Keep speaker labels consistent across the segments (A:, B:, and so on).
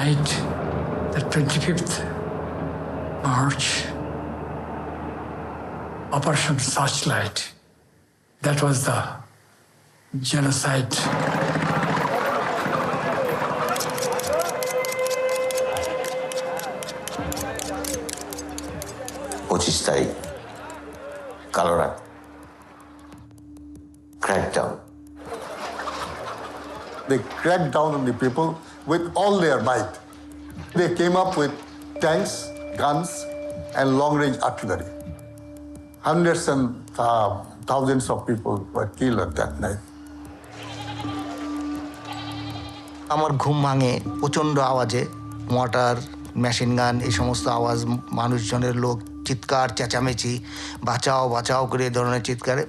A: night, the 25th March, Operation Searchlight, that was the genocide.
B: Colorado. Crackdown.
C: They cracked down on the people with all their might. They came up with tanks, guns, and long-range artillery. Hundreds and thousands of people were killed at that night.
D: আমার ঘুম ভাঙে প্রচণ্ড আওয়াজে, mortar, machine gun, এই সমস্ত আওয়াজ, মানুষজনের লোক চিৎকার, চেঁচামেচি, বাঁচাও বাঁচাও করে এই ধরনের চিৎকারে।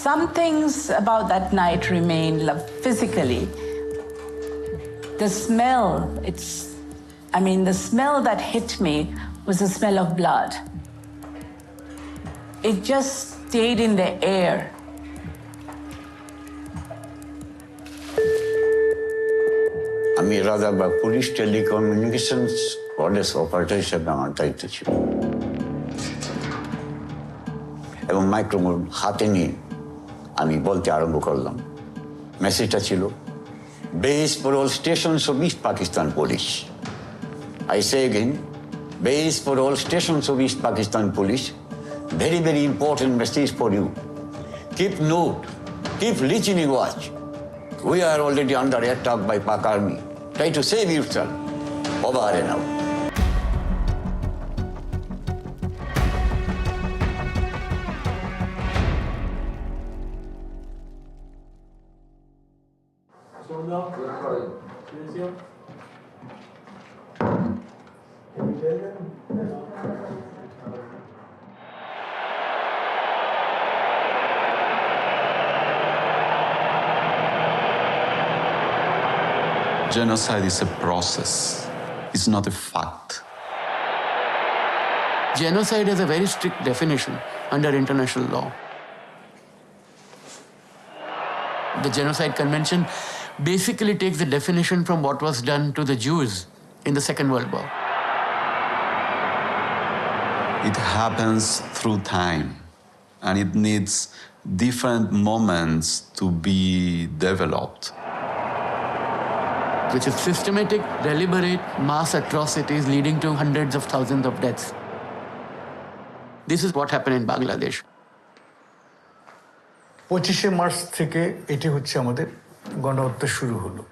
E: Some things about that night remain physically. The smell, the smell that hit me was the smell of blood. It just stayed in the air.
B: আমি রাজারবাগ পুলিশ টেলিকমিউনিকেশনস ওয়ার্ডেস অপারেটর হিসেবে আমার দায়িত্ব ছিল এবং মাইক্রোফোন হাতে নিয়ে আমি বলতে আরম্ভ করলাম। মেসেজটা ছিল, base for all stations of east Pakistan police. I say again, base for all stations of east Pakistan police, very very important message for you. Keep note, keep listening watch. We are already under attack by Pak Army. Try to save yourself. Over and out.
F: Genocide is a process. It's not a fact.
G: Genocide has a very strict definition under international law. The Genocide Convention basically takes the definition from what was done to the Jews in the Second World War.
F: It happens through time, and it needs different moments to be developed.
G: Which is systematic, deliberate mass atrocities leading to hundreds of thousands of deaths. This is what happened in Bangladesh.
H: 25শে March থেকে এটি হচ্ছে আমাদের গণহত্যা শুরু হলো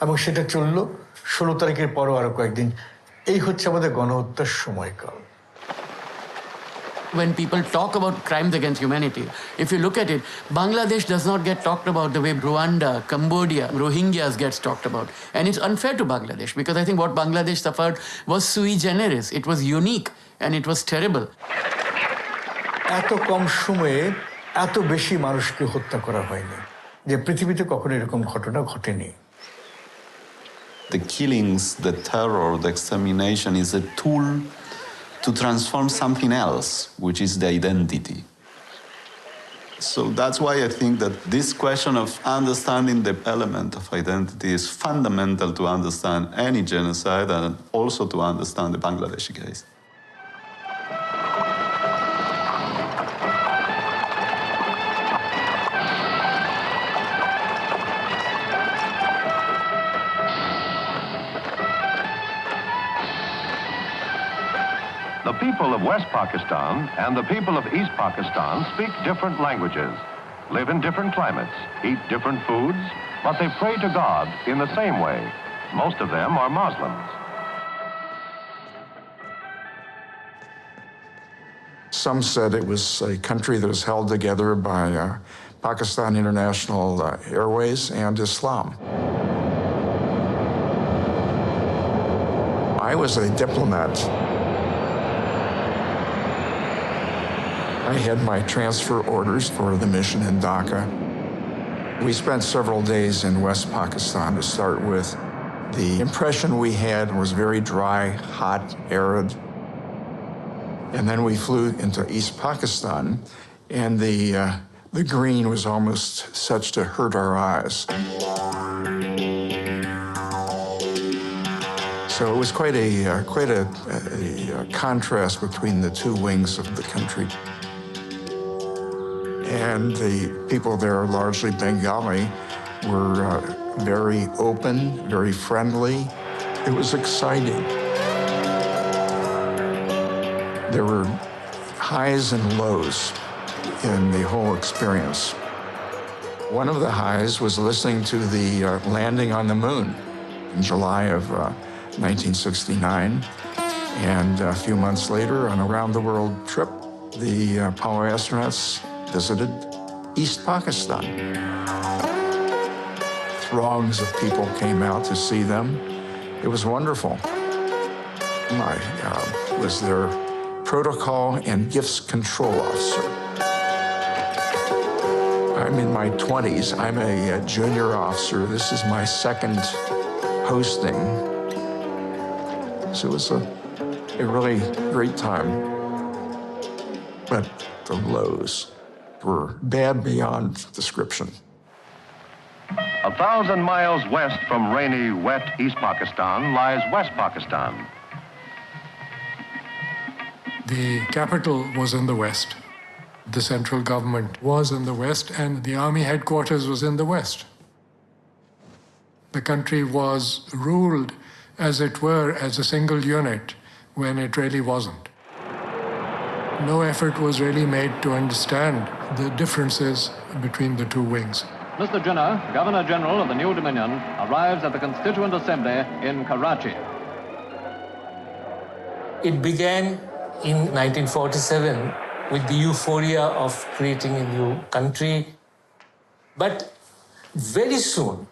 H: এবং সেটা চললো 16 তারিখের পরও আরো কয়েকদিন। এই হচ্ছে আমাদের গণহত্যার সময়কাল।
G: When people talk about crimes against humanity, if you look at it, Bangladesh does not get talked about the way Rwanda, Cambodia, Rohingyas gets talked about. And it's unfair to Bangladesh because I think what Bangladesh suffered was sui generis. It was unique and it was terrible.
H: এত কম সময়ে এত বেশি মানুষকে হত্যা করা হয়নি, যে পৃথিবীতে কখনো এরকম ঘটনা ঘটেনি।
F: The killings, the terror, the extermination is a tool to transform something else, which is the identity. So that's why I think that this question of understanding the element of identity is fundamental to understand any genocide and also to understand the Bangladeshi case.
I: The people of West Pakistan and the people of East Pakistan speak different languages, live in different climates, eat different foods, but they pray to God in the same way. Most of them are Muslims.
J: Some said it was a country that was held together by Pakistan International Airways and Islam. I was a diplomat. I had my transfer orders for the mission in Dhaka. We spent several days in West Pakistan to start with. The impression we had was very dry, hot, arid. And then we flew into East Pakistan, and the The green was almost such to hurt our eyes. So it was quite a contrast between the two wings of the country. And the people there, largely Bengali, were very open, very friendly. It was exciting. There were highs and lows in the whole experience. One of the highs was listening to the landing on the moon in July of 1969. And a few months later, on a round-the-world trip, the Apollo astronauts visited East Pakistan. Throngs of people came out to see them. It was wonderful. I was their protocol and gifts control officer. I'm in my 20s. I'm a junior officer. This is my second hosting. So it was a really great time. But the lows were bad beyond description.
I: 1,000 miles west from rainy, wet East Pakistan lies West Pakistan.
A: The capital was in the west. The central government was in the west, and the army headquarters was in the west. The country was ruled, as it were, as a single unit, when it really wasn't. No effort was really made to understand the differences between the two wings.
K: Mr. Jinnah, Governor-General of the New Dominion, arrives at the Constituent Assembly in Karachi.
L: It began in 1947 with the euphoria of creating a new country. But very soon,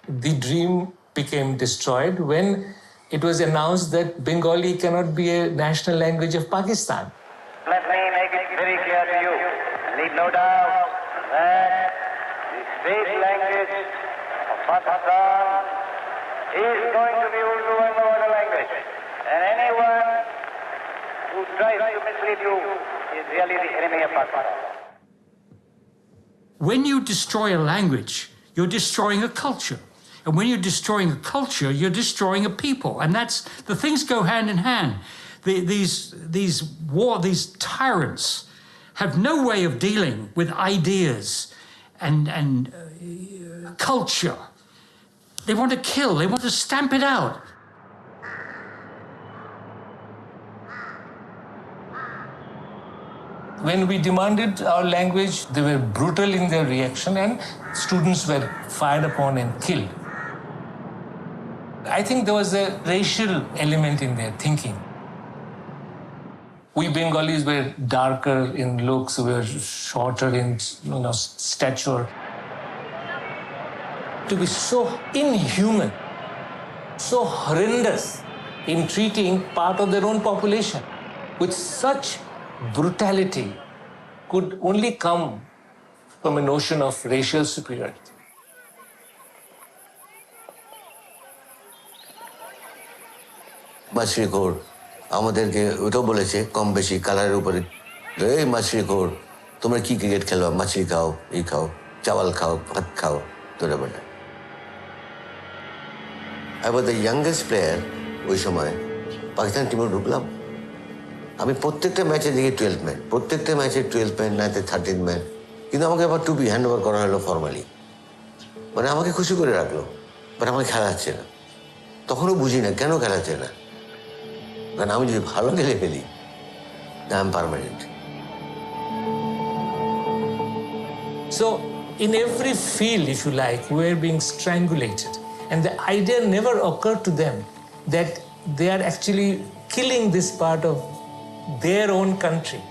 L: the dream became destroyed when it was announced that Bengali cannot be a national language of Pakistan.
M: Let me make it very clear to you, and leave no doubt, that the state language of Pakistan is going to be Urdu and no other language. And anyone who tries to mislead you is really the enemy of Pakistan.
N: When you destroy a language, you're destroying a culture. And when you're destroying a culture, you're destroying a people. And the things go hand in hand. These tyrants have no way of dealing with ideas and culture. They want to kill, they want to stamp it out.
L: When we demanded our language, they were brutal in their reaction and students were fired upon and killed. I think there was a racial element in their thinking. We Bengalis were darker in looks, we were shorter in stature. To be so inhuman, so horrendous in treating part of their own population with such brutality could only come from a notion of racial superiority.
O: মাছরিখোর আমাদেরকে ওটাও বলেছে কম বেশি কালারের উপরে এই মাছরিখোর তোমরা কি cricket খেলো মাছরি খাও এই খাও চাওয়াল খাও ভাত খাও তোরা বেটা I was the youngest player ওই সময় পাকিস্তান টিমে ঢুকলাম আমি প্রত্যেকটা ম্যাচে দেখি 12 ম্যান প্রত্যেকটা ম্যাচে 12 ম্যান নাতে 13 ম্যান কিন্তু আমাকে আবার টুপি হ্যান্ড ওভার করা হলো ফর্মালি মানে আমাকে খুশি করে রাখলো বাট আমাকে খেলাচ্ছে না তখনও বুঝি না কেন খেলাচ্ছে না কারণ আমি যদি ভালো খেলে ফেলি I am permanent
L: So in every field, if you like, we're being strangulated. And the idea never occurred to them that they are actually killing this part of their own country.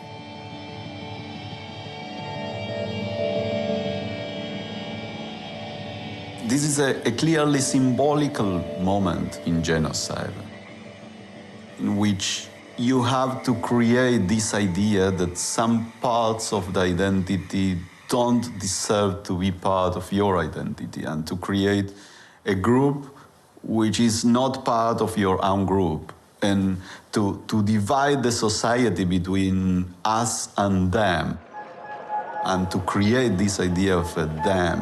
F: This is a clearly symbolical moment in genocide, in which you have to create this idea that some parts of the identity don't deserve to be part of your identity, and to create a group which is not part of your own group, and to divide the society between us and them. and to create this idea of a dam.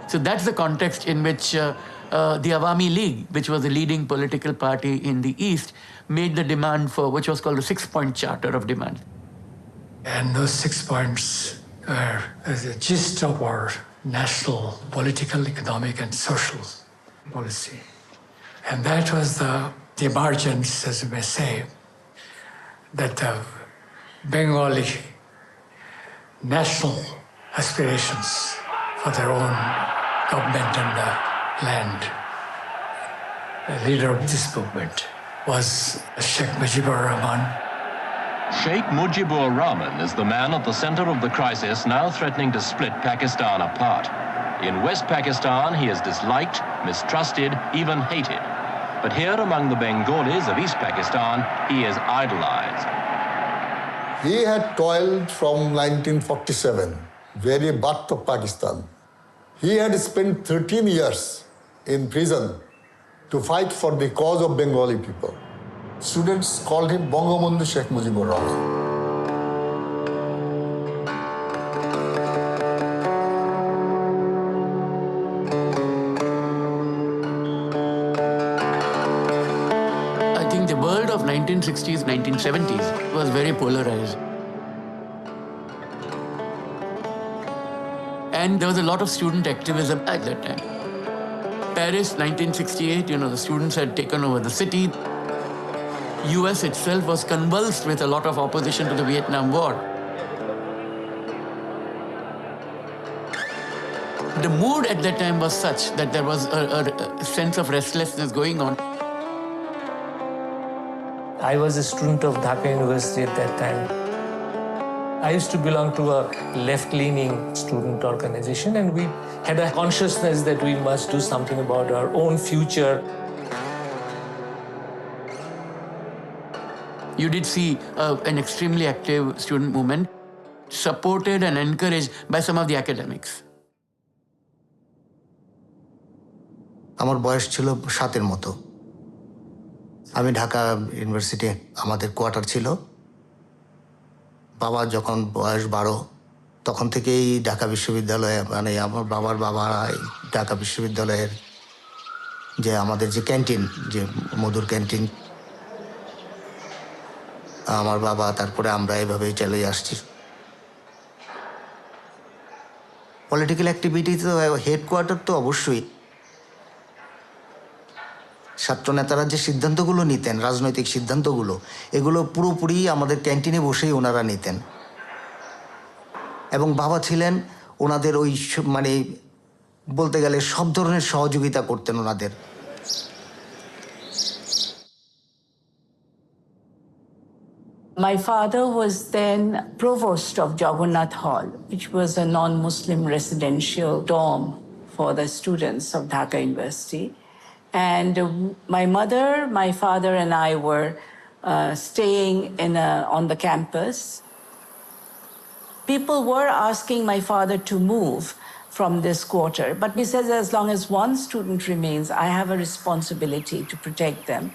G: So that's the context in which the Awami League, which was the leading political party in the East, made the demand for, which was called the 6-point Charter of Demand.
A: And those 6 points are the gist of our national political, economic, and social policy. And that was the emergence, as you may say, that the Bengali national aspirations for their own government and the land. The leader of this movement was Sheikh Mujibur Rahman.
K: Sheikh Mujibur Rahman is the man at the center of the crisis now threatening to split Pakistan apart. In West Pakistan, he is disliked, mistrusted, even hated. But here among the Bengalis of East Pakistan, he is idolized.
C: He had toiled from 1947, very birth of Pakistan. He had spent 13 years in prison to fight for the cause of Bengali people. Students called him Bangabandhu Sheikh Mujibur Rahman.
G: I think the world of 1960s, 1970s was very polarized. And there was a lot of student activism at that time. Paris, 1968, the students had taken over the city. US itself was convulsed with a lot of opposition to the Vietnam War. The mood at that time was such that there was a sense of restlessness going on.
L: I was a student of Dhaka University at that time. I used to belong to a left-leaning student organization, and we had a consciousness that we must do something about our own future.
G: You did see an extremely active student movement, supported and encouraged by some of the academics.
D: আমার বয়স ছিল 7-এর মতো। আমি Dhaka university আমাদের quarter ছিল। বাবা যখন বয়স 12 তখন থেকেই ঢাকা বিশ্ববিদ্যালয়ে মানে আমার বাবার বাবা ঢাকা বিশ্ববিদ্যালয়ের যে আমাদের যে ক্যান্টিন যে মধুর ক্যান্টিন আমার বাবা তারপরে আমরা এভাবেই চলে আসছি। পলিটিক্যাল অ্যাক্টিভিটি তো হেডকোয়ার্টার তো অবশ্যই ছাত্র নেতারা যে সিদ্ধান্তগুলো নিতেন রাজনৈতিক সিদ্ধান্তগুলো এগুলো পুরোপুরি আমাদের ক্যান্টিনে বসেই ওনারা নিতেন এবং বাবা ছিলেন ওনাদের ওই মানে বলতে গেলে সব ধরনের সহযোগিতা করতেন ওনাদের।
E: My father was then provost of Jagannath Hall, which was a non-Muslim residential dorm for the students of Dhaka University. And my mother, my father, and I were staying on the campus. People were asking my father to move from this quarter, but he says as long as one student remains, I have a responsibility to protect them.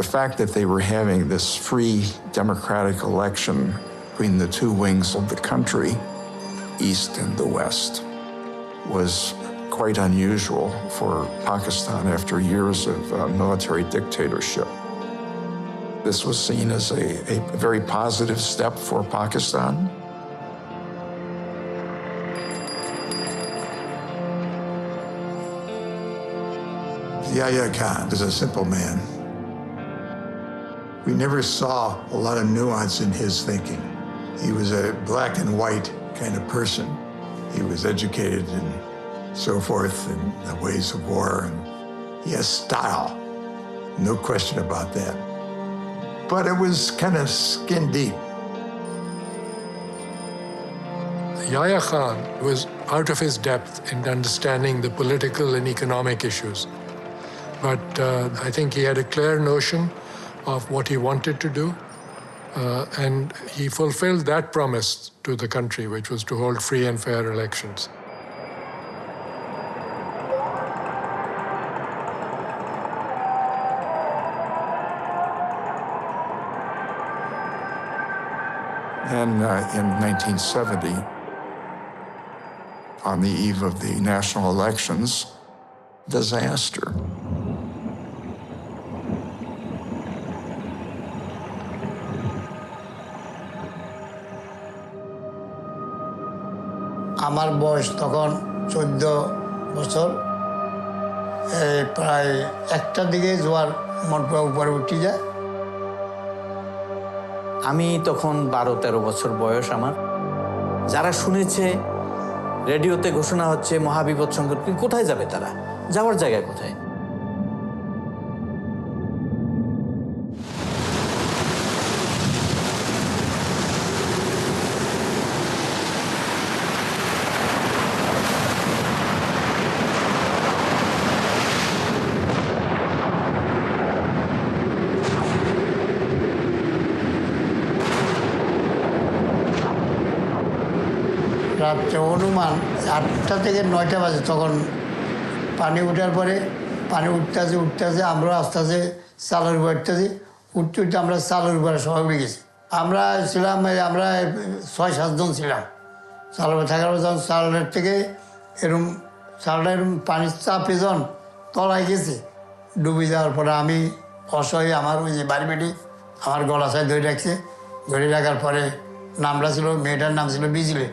J: The fact that they were having this free democratic election between the two wings of the country, East and the West, was quite unusual for Pakistan after years of military dictatorship. This was seen as a very positive step for Pakistan.
P: Yahya Khan was a simple man. We never saw a lot of nuance in his thinking. He was a black and white kind of person. He was educated and so forth in the ways of war, and he has style. No question about that. But it was kind of skin deep.
A: Yahya Khan was out of his depth in understanding the political and economic issues. But I think he had a clear notion of what he wanted to do, and he fulfilled that promise to the country, which was to hold free and fair elections.
J: And in 1970, on the eve of the national elections, disaster.
Q: আমার বয়স তখন 14 বছর, প্রায় একটার দিকে জোয়ার motor উপরে উঠে যায়।
R: আমি তখন 12-13 বছর বয়স আমার। যারা শুনেছে রেডিওতে ঘোষণা হচ্ছে মহাবিপদ সংকট, কোথায় যাবে তারা? যাওয়ার জায়গা কোথায়?
Q: রাত্রে অনুমান 8টা থেকে 9টা বাজে, তখন পানি উঠার পরে পানি উঠতেছে আমরা আস্তে আস্তে চালের উপর উঠতে আমরা চালের উপরে সবাই উঠে গেছি। আমরা ছিলাম, আমরা 6-7 জন ছিলাম চালের উপরে থাকার পর, যখন চালের থেকে এরকম চালটা এরকম পানির চাপে যখন তলায় গেছে, ডুবে যাওয়ার পরে আমি অসহায়, আমার ওই যে বাড়ি বেটি আমার গলা ছায় ধরে রাখছে। ধরে রাখার পরে নামটা ছিল, মেয়েটার নাম ছিল বিজলি।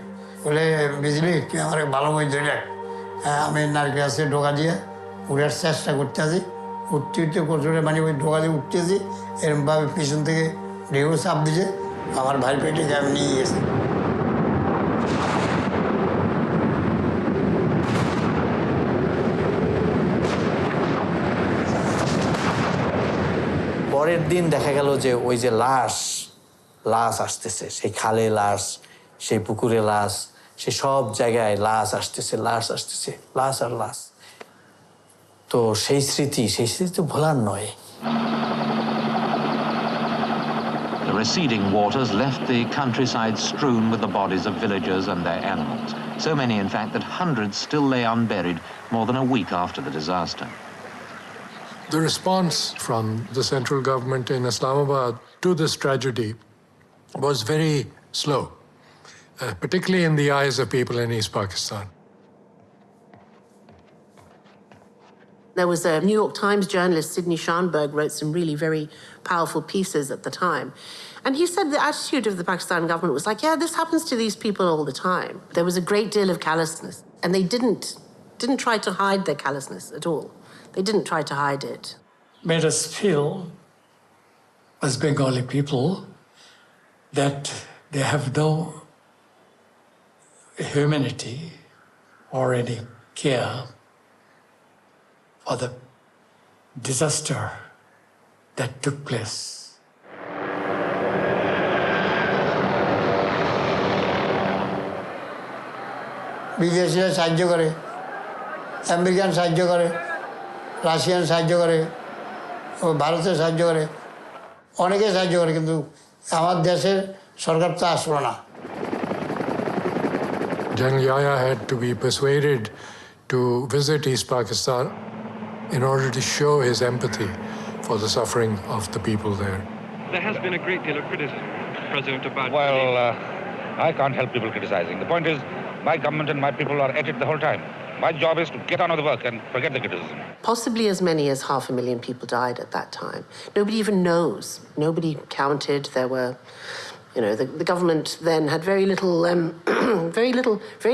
Q: বলে বিজলি তুই আমার ভালো করে ধরে রাখ। আমি নারকেল গাছে ঢোকা দিয়ে উঠার চেষ্টা করতে আছি, উঠতে প্রচুর মানে ওই ঢোকা দিয়ে উঠতেছি, এরকমভাবে পিছন থেকে ঢেউ চাপ দিছে, আমার ভাই পেটে আমি নিয়ে গেছে।
R: পরের দিন দেখা গেল যে ওই যে লাশ আসতেছে, সেই খালে লাশ, সেই পুকুরে লাশ, সেই সব জায়গায় লাশ আসতেছে, লাশ আর লাশ। তো সেই স্মৃতি তো ভোলার নয়।
K: The receding waters left the countryside strewn with the bodies of villagers and their animals. So many, in fact, that hundreds still lay unburied more than a week after the disaster.
A: The response from the central government in Islamabad to this tragedy was very slow, particularly in the eyes of people in East Pakistan.
S: There was a New York Times journalist, Sidney Schanberg, wrote some really very powerful pieces at the time. And he said the attitude of the Pakistan government was like, yeah, this happens to these people all the time. There was a great deal of callousness, and they didn't try to hide their callousness at all. They didn't try to hide it.
T: Made us feel, as Bengali people, that they have no humanity or any care for the disaster that took place.
Q: বিদেশিরা সাহায্য করে, American সাহায্য করে, Russian সাহায্য করে, ও ভারতের সাহায্য করে, অনেকে সাহায্য করে, কিন্তু আমার দেশের সরকার তো আসলো না।
A: General Yahya had to be persuaded to visit East Pakistan in order to show his empathy for the suffering of the people there.
U: There has been a great deal of criticism, President, about...
V: Well, I can't help people criticizing. The point is, my government and my people are at it the whole time. My job is to get on with the work and forget the criticism.
S: Possibly as many as 500,000 people died at that time. Nobody even knows. Nobody counted. There were, the government then had very little, very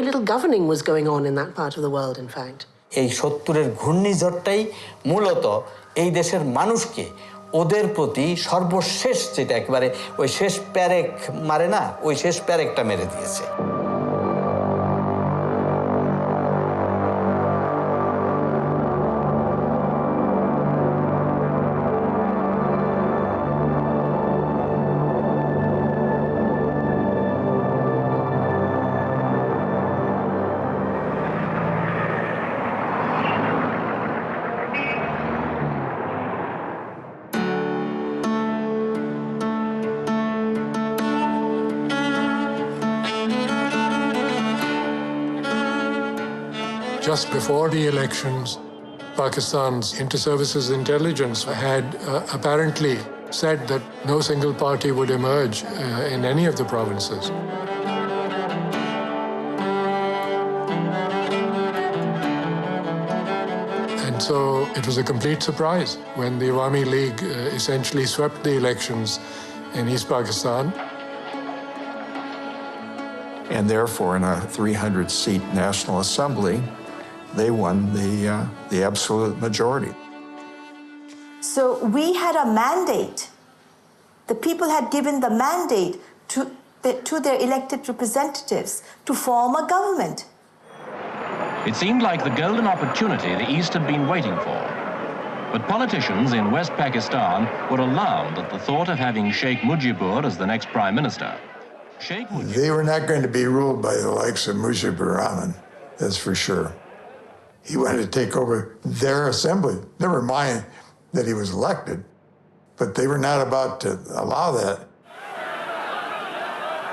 S: little governing was going on in that part of the world, in fact.
R: এই 70-এর ঘূর্ণিঝড়টাই মূলত এই দেশের মানুষকে ওদের প্রতি সর্বশেষ, যেটা একেবারে ওই শেষ প্যারেক মারে না, ওই শেষ প্যারেকটা মেরে দিয়েছে।
A: just before the elections, Pakistan's inter-services intelligence had apparently said that no single party would emerge in any of the provinces. And so it was a complete surprise when the Awami League essentially swept the elections in East Pakistan.
J: And therefore, in a 300-seat National Assembly, they won the absolute majority.
B: So we had a mandate. The people had given the mandate to their elected representatives to form a government.
K: It seemed like the golden opportunity the East had been waiting for. But politicians in West Pakistan were alarmed at the thought of having Sheikh Mujibur as the next prime minister.
P: They were not going to be ruled by the likes of Mujibur Rahman, that's for sure. He wanted to take over their assembly. Never mind that he was elected, but they were not about to allow that.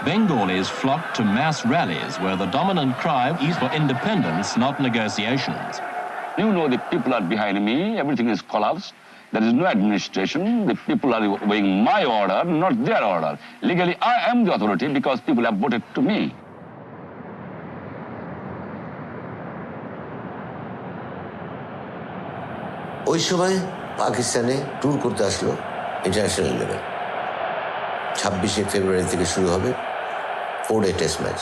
K: Bengalis flocked to mass rallies where the dominant cry is for independence, not negotiations.
H: You know the people are behind me, everything is collapsed. There is no administration. The people are obeying my order, not their order. Legally, I am the authority because people have voted to me.
O: ওই সময় পাকিস্তানে tour করতে আসলো international level. 26শে ফেব্রুয়ারি থেকে শুরু হবে 4-day test match.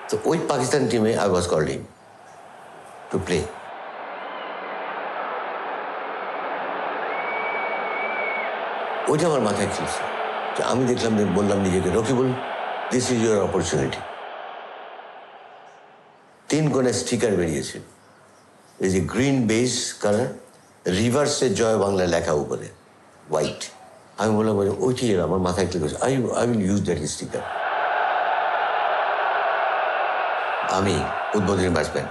O: তো ওই পাকিস্তান টিমে I was called in to play. ওইটা আমার মাথায় খেলছে যে আমি দেখলাম, বললাম নিজেকে, Rakibul, this is your opportunity. 3 কোণে স্টিকার বেরিয়েছে, এই যে গ্রিন বেস কালার, রিভার্সে জয় বাংলা লেখা উপরে হোয়াইট। আমি বললাম ওইটি আমার মাথায় ক্লিক করেছে, I will use that sticker. আমি উদ্বোধনী batsman,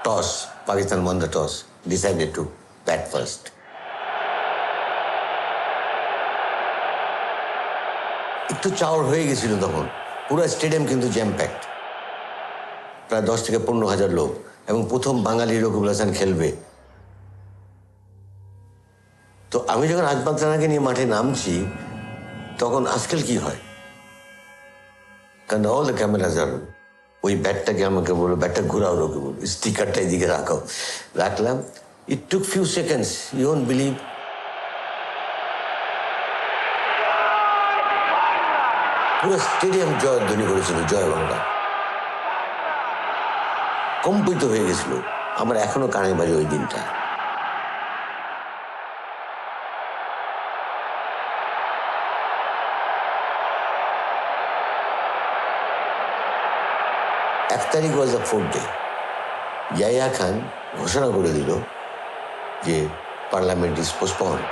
O: toss, Pakistan one the toss, decided to bat first. একটু চাওয়ার হয়ে গেছিল তখন, পুরো স্টেডিয়াম কিন্তু জ্যাম প্যাকড, প্রায় 10 থেকে 15,000 লোক, এবং প্রথম বাঙালি রকিবুল হাসান খেলবে। তো আমি যখন আজবাক রানাকে নিয়ে মাঠে নামছি, তখন আজকাল কি হয়, কারণ অল দ্য ক্যামেরাজ আর, ওই ব্যাটটাকে আমাকে বললো ব্যাটটা ঘুরাও রকিবুল, স্টিকারটা এদিকে রাখো, রাখলাম। It took few seconds, you won't believe, পুরো স্টেডিয়াম জয়ধ্বনি করেছিল জয় বাংলা, কম্পিত হয়ে গেছিল। আমার এখনো কানে বাজে ওই দিনটা। এক তারিখ was the 4th day. Yahya Khan ঘোষণা করে দিল যে পার্লামেন্ট ইজ পোস্টপন্ড।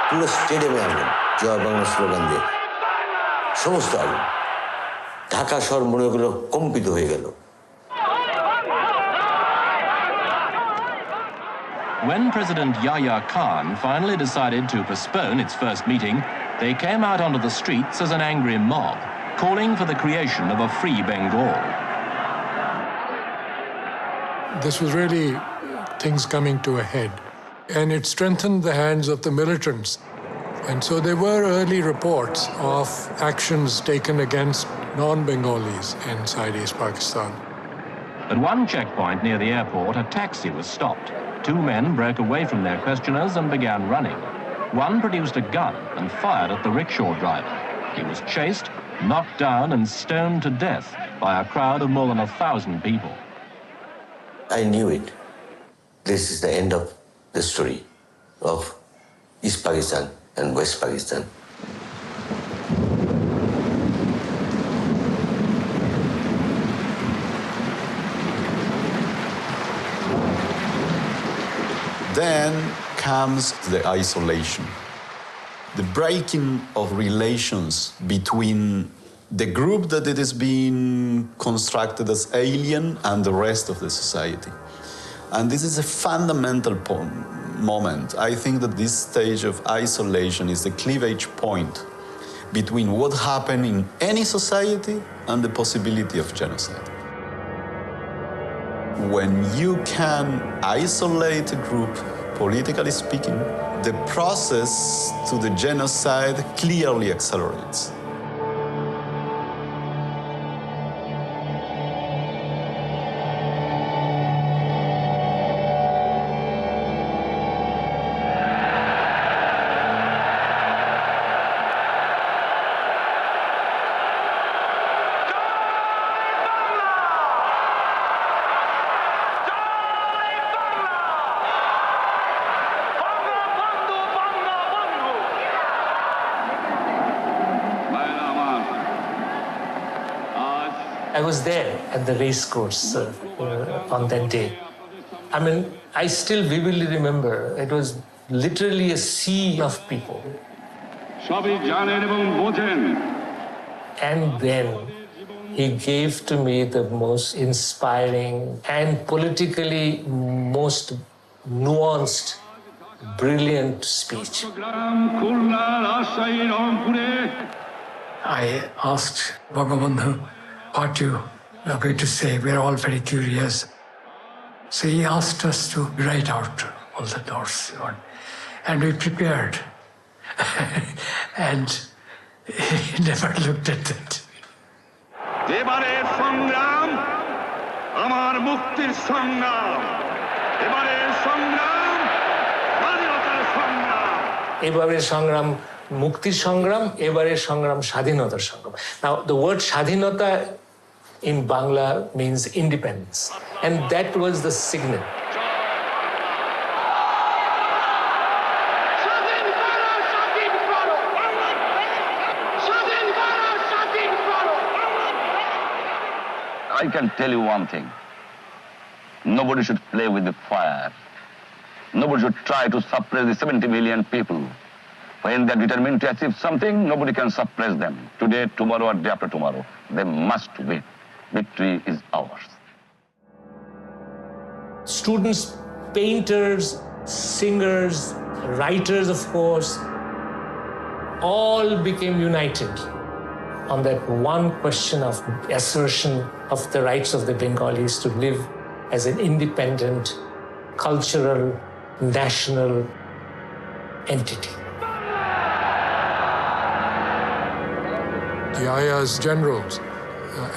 O: পুরো স্টেডিয়ামে আগুন, জয় বাংলা স্লোগান দিয়ে সমস্ত আগুন। ঢাকা শহর মনে হলো কম্পিত হয়ে গেল।
K: When President Yahya Khan finally decided to postpone its first meeting, they came out onto the streets as an angry mob, calling for the creation of a free Bengal.
A: This was really things coming to a head, and it strengthened the hands of the militants. And so there were early reports of actions taken against non-Bengalis inside East Pakistan.
K: At one checkpoint near the airport, a taxi was stopped. 2 men broke away from their questioners and began running. One produced a gun and fired at the rickshaw driver. He was chased, knocked down and stoned to death by a crowd of more than 1,000 people.
O: I knew it. This is the end of the story of East Pakistan and West Pakistan.
F: Then comes the isolation, the breaking of relations between the group that it is being constructed as alien and the rest of the society. And this is a fundamental moment. I think that this stage of isolation is the cleavage point between what happened in any society and the possibility of genocide. When you can isolate a group, politically speaking, the process to the genocide clearly accelerates.
L: I was there at the race course on that day. I mean, I still vividly remember it was literally a sea of people. And then he gave to me the most inspiring and politically most nuanced, brilliant speech.
T: I asked Bangabandhu what you are going to say. We're all very curious. So he asked us to write out all the notes. And we prepared. And he never looked at that.
I: এবারের সংগ্রাম আমার মুক্তির সংগ্রাম এবারের সংগ্রাম স্বাধীনতার সংগ্রাম
L: এবারের সংগ্রাম মুক্তির সংগ্রাম এবারের সংগ্রাম স্বাধীনতার সংগ্রাম Now the word স্বাধীনতা in Bangla means independence and that was the signal.
H: I can tell you one thing. Nobody should play with the fire. Nobody should try to suppress the 70 million people. When they're determined to achieve something, nobody can suppress them. Today, tomorrow, or day after tomorrow. They must win. Victory is ours.
L: Students, painters, singers, writers, of course, all became united on that one question of assertion of the rights of the Bengalis to live as an independent, cultural, national entity.
A: Yaya's generals,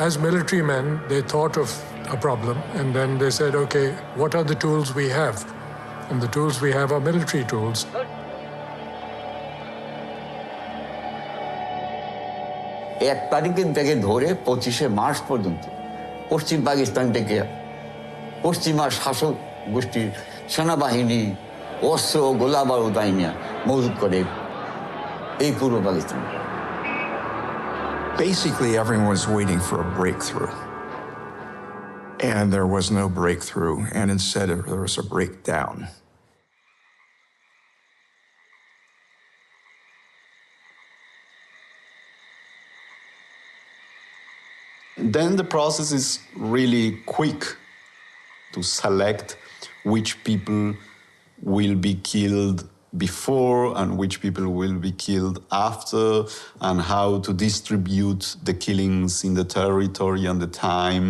A: as military men, they thought of a problem and then they said, okay, what are the tools we have? And the tools we have are military tools.
M: এক তারিখের থেকে ধরে 25শে March পর্যন্ত পশ্চিম পাকিস্তান থেকে পশ্চিমা শাসক গোষ্ঠীর সেনাবাহিনী অস্ত্র গোলাবারুদ আইনা মজুত করে এই পূর্ব Pakistan
J: Basically, everyone was waiting for a breakthrough. And there was no breakthrough, and instead there was a breakdown.
F: Then the process is really quick to select which people will be killed before and which people will be killed after, and how to distribute the killings in the territory and the time.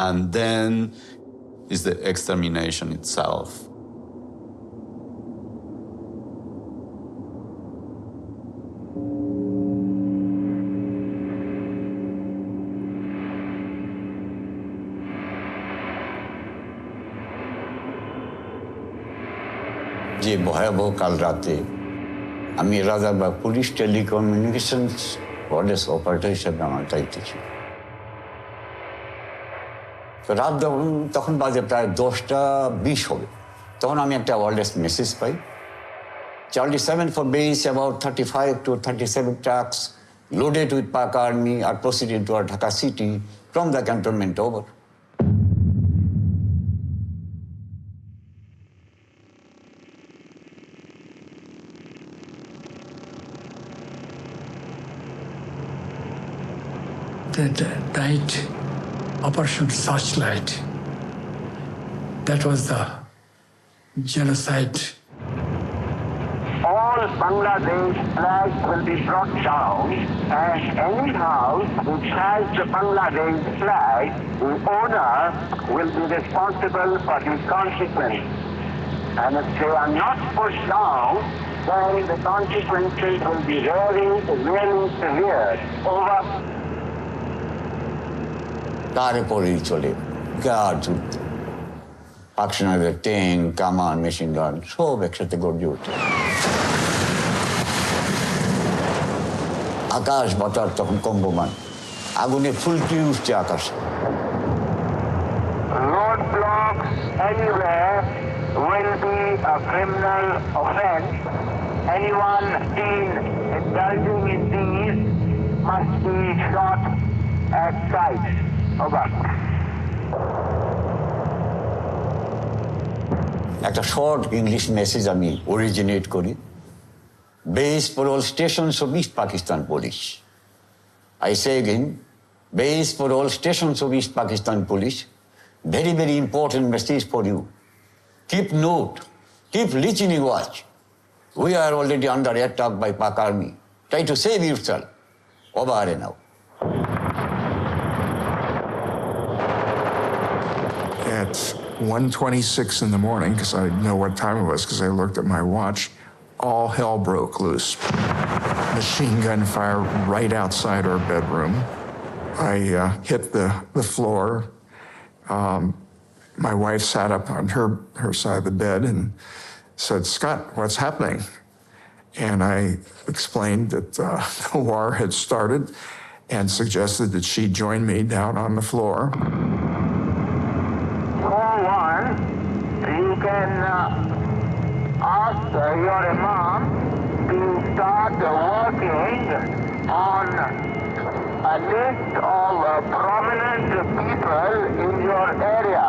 F: And then is the extermination itself.
M: যে ভয়াবহ কাল রাতে আমি Rajarbagh police telecommunications wireless operator হিসাবে আমার দায়িত্ব ছিল তো রাত তখন বাজে প্রায় 10:20 হবে তখন আমি একটা wireless message pi Charlie 7 for base, about 35 to 37 trucks loaded with Pak Army are proceeding toward Dhaka city from the cantonment over.
T: The night Operation Searchlight, that was the genocide.
I: All
C: all Bangladesh flags will be brought down, and any house which has the Bangladesh flag, the owner will be responsible for the consequence. And if they are not pushed down, then the consequences will be really severe. Over.
M: তারপরেই চলে বিরাট যুদ্ধ। পাকিস্তানের tank, কামান, machine gun সব একসাথে গর্জে ওঠে। আকাশ বাতাস তখন কম্পমান, আগুনে ফুলকি উঠছে আকাশে।
C: Roadblocks anywhere will be a criminal offense. Anyone seen indulging in these must be shot at sight. Over.
M: একটা শর্ট ইংলিশ মেসেজ আমি অরিজিনেট করি। Base for all stations of east Pakistan police. I say again, base for all stations of east Pakistan police, very, very important message for you. Keep note, keep listening watch. We are already under attack by Pak Army. Try to save yourself. Over and out.
J: At 1:26 in the morning, because I didn't know what time it was because I looked at my watch, all hell broke loose. Machine gun fire right outside our bedroom. I hit the floor. My wife sat up on her side of the bed and said, "Scott, what's happening?" And I explained that the war had started and suggested that she join me down on the floor.
C: You can ask your imam to start working on a list of prominent people in your area.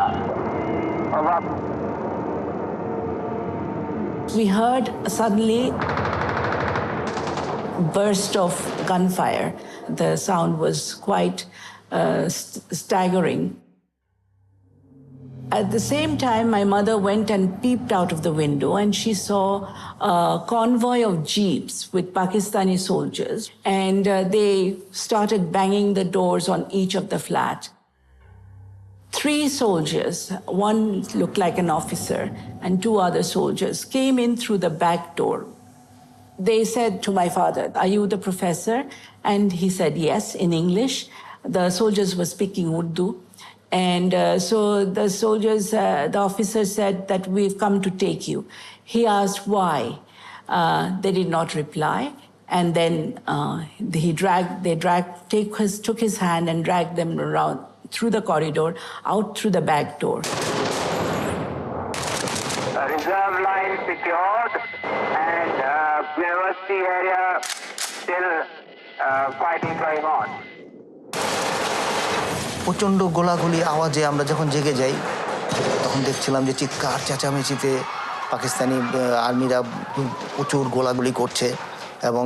E: We heard suddenly burst of gunfire. The sound was quite staggering. At the same time, my mother went and peeped out of the window and she saw a convoy of jeeps with Pakistani soldiers, and they started banging the doors on each of the flat. 3 soldiers, one looked like an officer, and 2 other soldiers came in through the back door. They said to my father, "Are you the professor?" And he said yes, in English. The soldiers were speaking Urdu. And so the soldiers, the officer said that we've come to take you. He asked why. They did not reply. And then took his hand and dragged them around through the corridor, out through the back door.
C: Reserve line secured, and university area still fighting going on.
D: প্রচণ্ড গোলাগুলি আওয়াজে আমরা যখন জেগে যাই তখন দেখছিলাম যে চিৎকার চেঁচামেচিতে পাকিস্তানি আর্মিরা প্রচুর গোলাগুলি করছে, এবং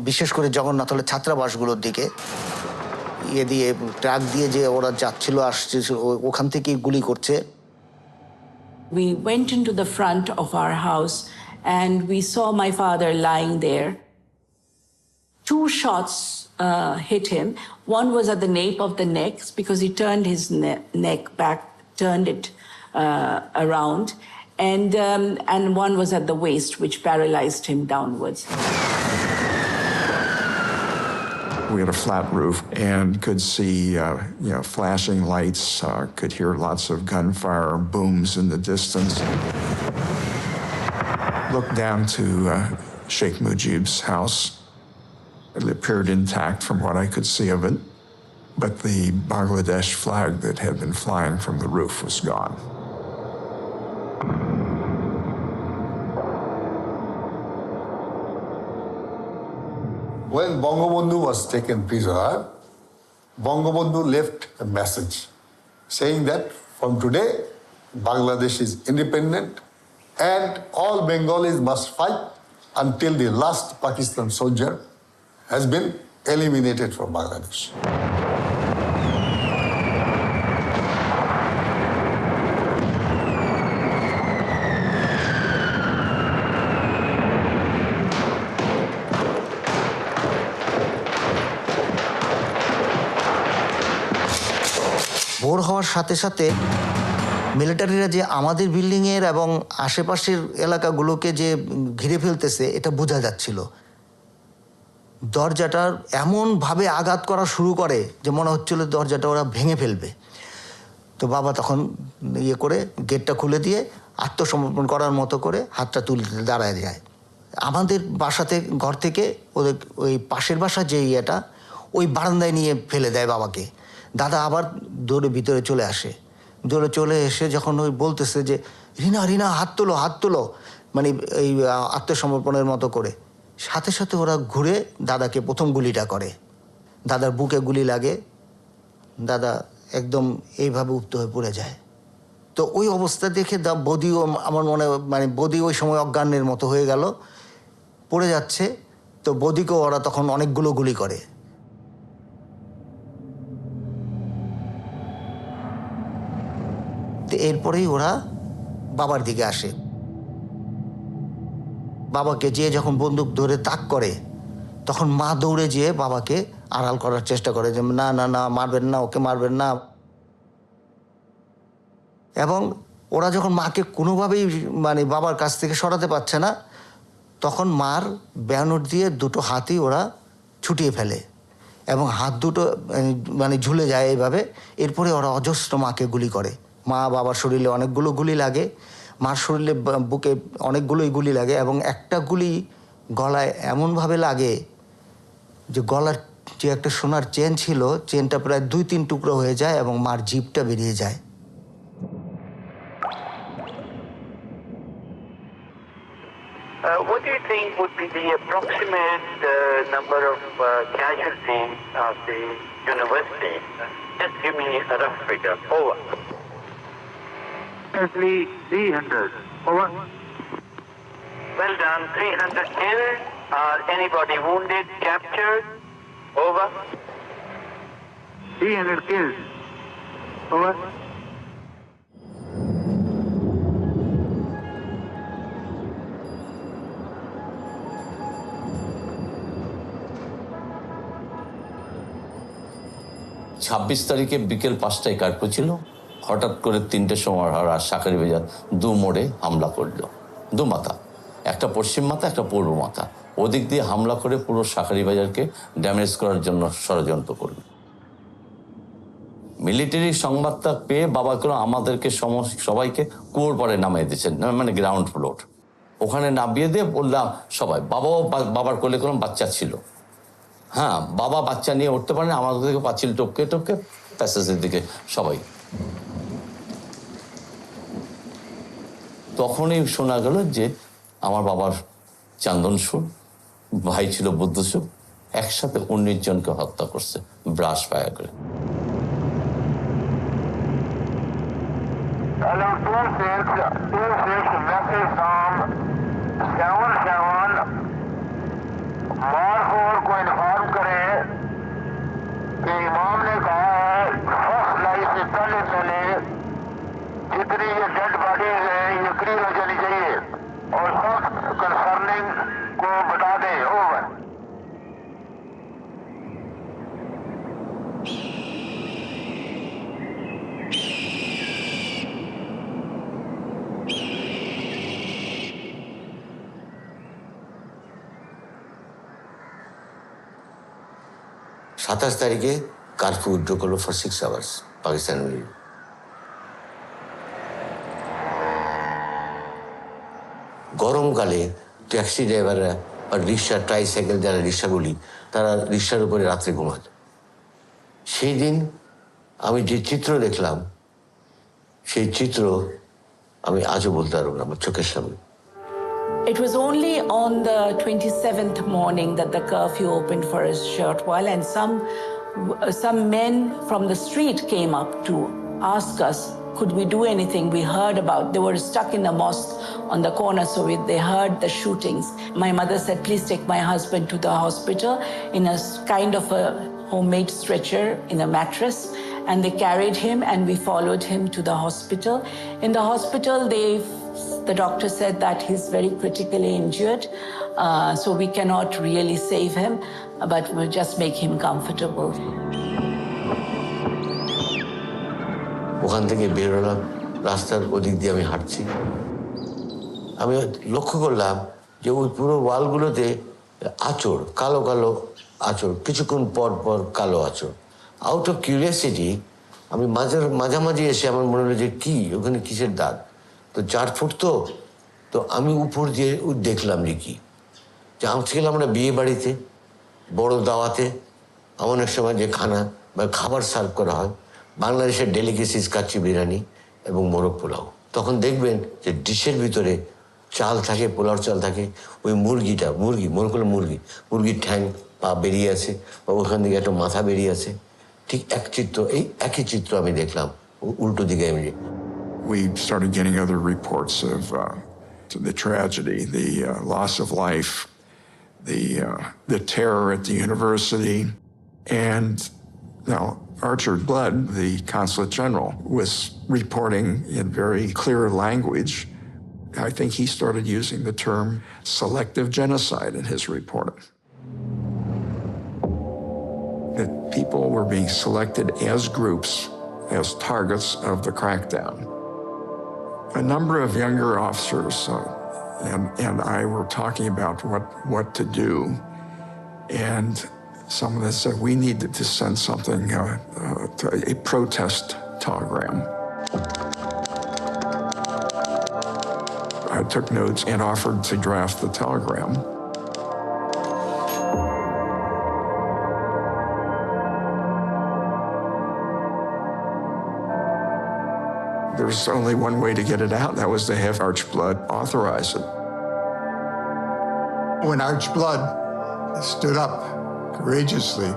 D: বিশেষ করে জগন্নাথলের ছাত্রাবাসগুলোর দিকে দিয়ে ট্রাক দিয়ে যে ওরা যাচ্ছিল আসছে ওখান থেকেই গুলি করছে।
E: We went into the front of our house and we saw my father lying there. 2 shots hit him. One was at the nape of the neck because he turned his neck back, turned it around, and one was at the waist, which paralyzed him downwards.
J: We had a flat roof and could see, flashing lights, could hear lots of gunfire, booms in the distance. Looked down to Sheikh Mujib's house. It appeared intact from what I could see of it, but the Bangladesh flag that had been flying from the roof was gone.
N: When Bangabandhu was taken prisoner, Bangabandhu left a message saying that from today, Bangladesh is independent and all Bengalis must fight until the last Pakistan soldier has been eliminated from Bangladesh.
D: ভোর হওয়ার সাথে সাথে মিলিটারিরা যে আমাদের বিল্ডিংয়ের এবং আশেপাশের এলাকাগুলোকে যে ঘিরে ফেলতেছে এটা বোঝা যাচ্ছিল। দরজাটার এমনভাবে আঘাত করা শুরু করে যে মনে হচ্ছিল দরজাটা ওরা ভেঙে ফেলবে। তো বাবা তখন ইয়ে করে গেটটা খুলে দিয়ে আত্মসমর্পণ করার মতো করে হাতটা তুলে দাঁড়ায় যায়। আমাদের বাসাতে ঘর থেকে ওদের ওই পাশের বাসা যে ইয়েটা ওই বারান্দায় নিয়ে ফেলে দেয় বাবাকে। দাদা আবার দৌড়ে ভিতরে চলে আসে। দৌড়ে চলে এসে যখন ওই বলতেছে যে রিনা রিনা হাত তোলো হাত তোলো, মানে এই আত্মসমর্পণের মতো করে, সাথে সাথে ওরা ঘুরে দাদাকে প্রথম গুলিটা করে। দাদার বুকে গুলি লাগে, দাদা একদম এইভাবে উত্ত হয়ে পড়ে যায়। তো ওই অবস্থা দেখে বদিও আমার মনে মানে বদি ওই সময় অজ্ঞানের মতো হয়ে গেল, পড়ে যাচ্ছে। তো বদিকেও ওরা তখন অনেকগুলো গুলি করে। তো এরপরেই ওরা বাবার দিকে আসে। বাবাকে যেয়ে যখন বন্দুক ধরে তাক করে তখন মা দৌড়ে যেয়ে বাবাকে আড়াল করার চেষ্টা করে যে না না না মারবেন না, ওকে মারবেন না। এবং ওরা যখন মাকে কোনোভাবেই মানে বাবার কাছ থেকে সরাতে পারছে না তখন মার ব্যানর দিয়ে দুটো হাতই ওরা ছুটিয়ে ফেলে এবং হাত দুটো মানে ঝুলে যায় এইভাবে। এরপরে ওরা অজস্র মাকে গুলি করে। মা বাবার শরীরে অনেকগুলো গুলি লাগে, মার শরীরে বুকে অনেকগুলোই গুলি লাগে এবং একটা গুলি গলায় এমনভাবে লাগে যে গলার যে একটা সোনার চেন ছিল চেনটা প্রায় 2-3 টুকরো হয়ে যায় এবং মার জিভটা বেরিয়ে যায়।
C: What do you think would be the approximate number of casualties of the university? Just give me a rough figure. Over. Approximately 300. Over. Well done. 300 killed. Anybody wounded, captured? Over. 300 killed. Over.
G: ছাব্বিশ তারিখে বিকেল 5টায় curfew ছিল। হঠাৎ করে 3টের সময় শাঁখারি বাজার দু মোড়ে হামলা করলো। দু মাথা, একটা পশ্চিম মাথা একটা পূর্ব মাথা, ওদিক দিয়ে হামলা করে পুরো শাঁখারি বাজারকে ড্যামেজ করার জন্য ষড়যন্ত্র করল। মিলিটারি সংবাদটা পেয়ে বাবা করে আমাদেরকে সবাইকে কুয়োর পরে নামিয়ে দিয়েছেন, মানে গ্রাউন্ড ফ্লোর। ওখানে নামিয়ে দিয়ে বললাম সবাই, বাবার কোলে কোনো বাচ্চা ছিল। হ্যাঁ, বাবা বাচ্চা নিয়ে উঠতে পারেন, আমাদের দিকে পাচ্ছিল টপকে টপকে প্যাসেজের দিকে সবাই। তখনই শোনা গেল যে আমার বাবার চান্দনসুর ভাই ছিল বুদ্ধসুর, একসাথে 19 জনকে হত্যা করছে ব্রাশ ফায়ার করে।
C: इमाम ने कहा फर्स्ट लाइफ से पहले पहले जितनी ये डेड बॉडीज है ये क्लीन हो जानी चाहिए और सब कंसर्निंग को बता दे। ओवर।
O: সাতাশ তারিখে কারফিউ উইথড্র করলো ফর 6 আওয়ার্স পাকিস্তান মিলিটারি। গরমকালে ট্যাক্সি ড্রাইভাররা বা রিক্সা ট্রাইসাইকেল যারা রিক্সাগুলি তারা রিক্সার উপরে রাত্রে ঘুমাত। সেই দিন আমি যে চিত্র দেখলাম সেই চিত্র আমি আজও বলতে পারবো না আমার চোখের সামনে।
E: It was only on the 27th morning that the curfew opened for a short while, and some men from the street came up to ask us, could we do anything? We heard about, they were stuck in a mosque on the corner, so they heard the shootings. My mother said, please take my husband to the hospital in a kind of a homemade stretcher in a mattress. And they carried him and we followed him to the hospital. In the hospital, the doctor said that he's very critically injured, so we cannot really save him, but we'll just make him comfortable.
O: ওখান থেকে বেরোলাম, রাস্তার ওদিক দিয়ে আমি হাঁটছি। আমি লক্ষ্য করলাম যে ওই পুরো ওয়ালগুলোতে আঁচড়, কালো কালো আঁচড়, কিছুক্ষণ পর পর কালো আঁচড়। আউট অফ কিউরিয়াসিটি আমি মাঝামাঝি এসে আমার মনে হলো যে কি ওখানে কিসের দাগ। তো 4 ফুট তো আমি উপর দিয়ে দেখলাম যে কি, যে আজকাল আমরা বিয়ে বাড়িতে বড় দাওয়াতে এমন এক সময় যে খানা বা খাবার সার্ভ করা হয়, বাংলাদেশের ডেলিকেসিস কাচ্চি বিরিয়ানি এবং মোরগ পোলাও, তখন দেখবেন যে ডিশের ভিতরে চাল থাকে, পোলাওর চাল থাকে, ওই মুরগির ঠ্যাং পা বেরিয়ে আছে বা ওখান থেকে একটা মাথা বেরিয়ে আছে। ঠিক একই চিত্র আমি দেখলাম উল্টো দিকে।
J: We started getting other reports of the tragedy, the loss of life, the terror at the university. And now Archer Blood, the Consulate General, was reporting in very clear language. I think he started using the term selective genocide in his reporting. That people were being selected as groups, as targets of the crackdown. A number of younger officers and I were talking about what to do, and some of them said we needed to send something, a protest telegram. I took notes and offered to draft the telegram. There's only one way to get it out. That was to have Archblood authorize it.
P: When Archblood stood up courageously,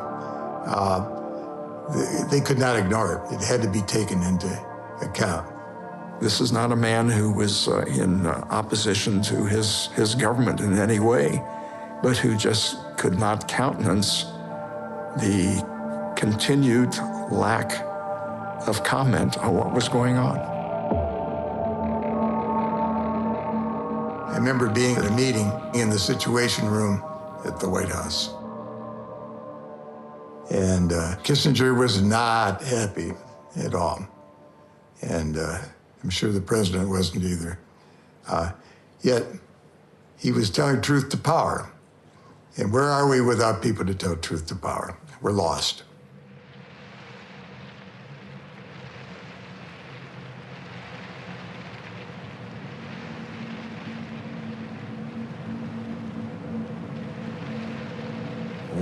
P: they could not ignore it. It had to be taken into account.
J: This is not a man who was in opposition to his government in any way, but who just could not countenance the continued lack of comment on what was going on.
P: I remember being at a meeting in the Situation Room at the White House. And Kissinger was not happy at all. And I'm sure the president wasn't either. Yet, he was telling truth to power. And where are we without people to tell truth to power? We're lost.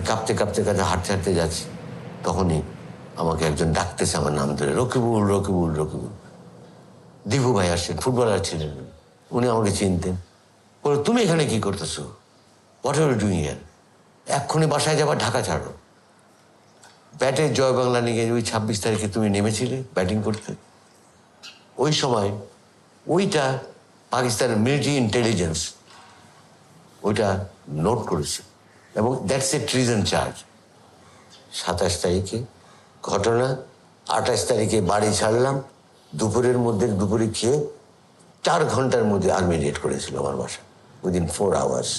O: কাঁপতে কাঁপতে কাছে হাঁটতে হাঁটতে যাচ্ছি, তখনই আমাকে একজন ডাকতেছে আমার নাম ধরে, রকিবুল রকিবুল রকিবুল। দীপু ভাই আসছেন, ফুটবলার ছিলেন, উনি আমাকে চিনতেন। বলে তুমি এখানে কি করতেছো? What are you doing here? এক্ষুনি বাসায় যাবার, ঢাকা ছাড়ো। ব্যাটের জয় বাংলা নিয়ে ওই 26 তারিখে তুমি নেমেছিলে ব্যাটিং করতে। ওই সময় ওইটা পাকিস্তানের মিলিটারি ইন্টেলিজেন্স ওইটা নোট করেছে এবং দ্যাটস এ ট্রিজন চার্জ। 27 তারিখে ঘটনা, 28 তারিখে বাড়ি ছাড়লাম, দুপুরে খেয়ে 4 ঘন্টার মধ্যে আর্মি রেড করেছিল আমার বাসা, within 4 hours.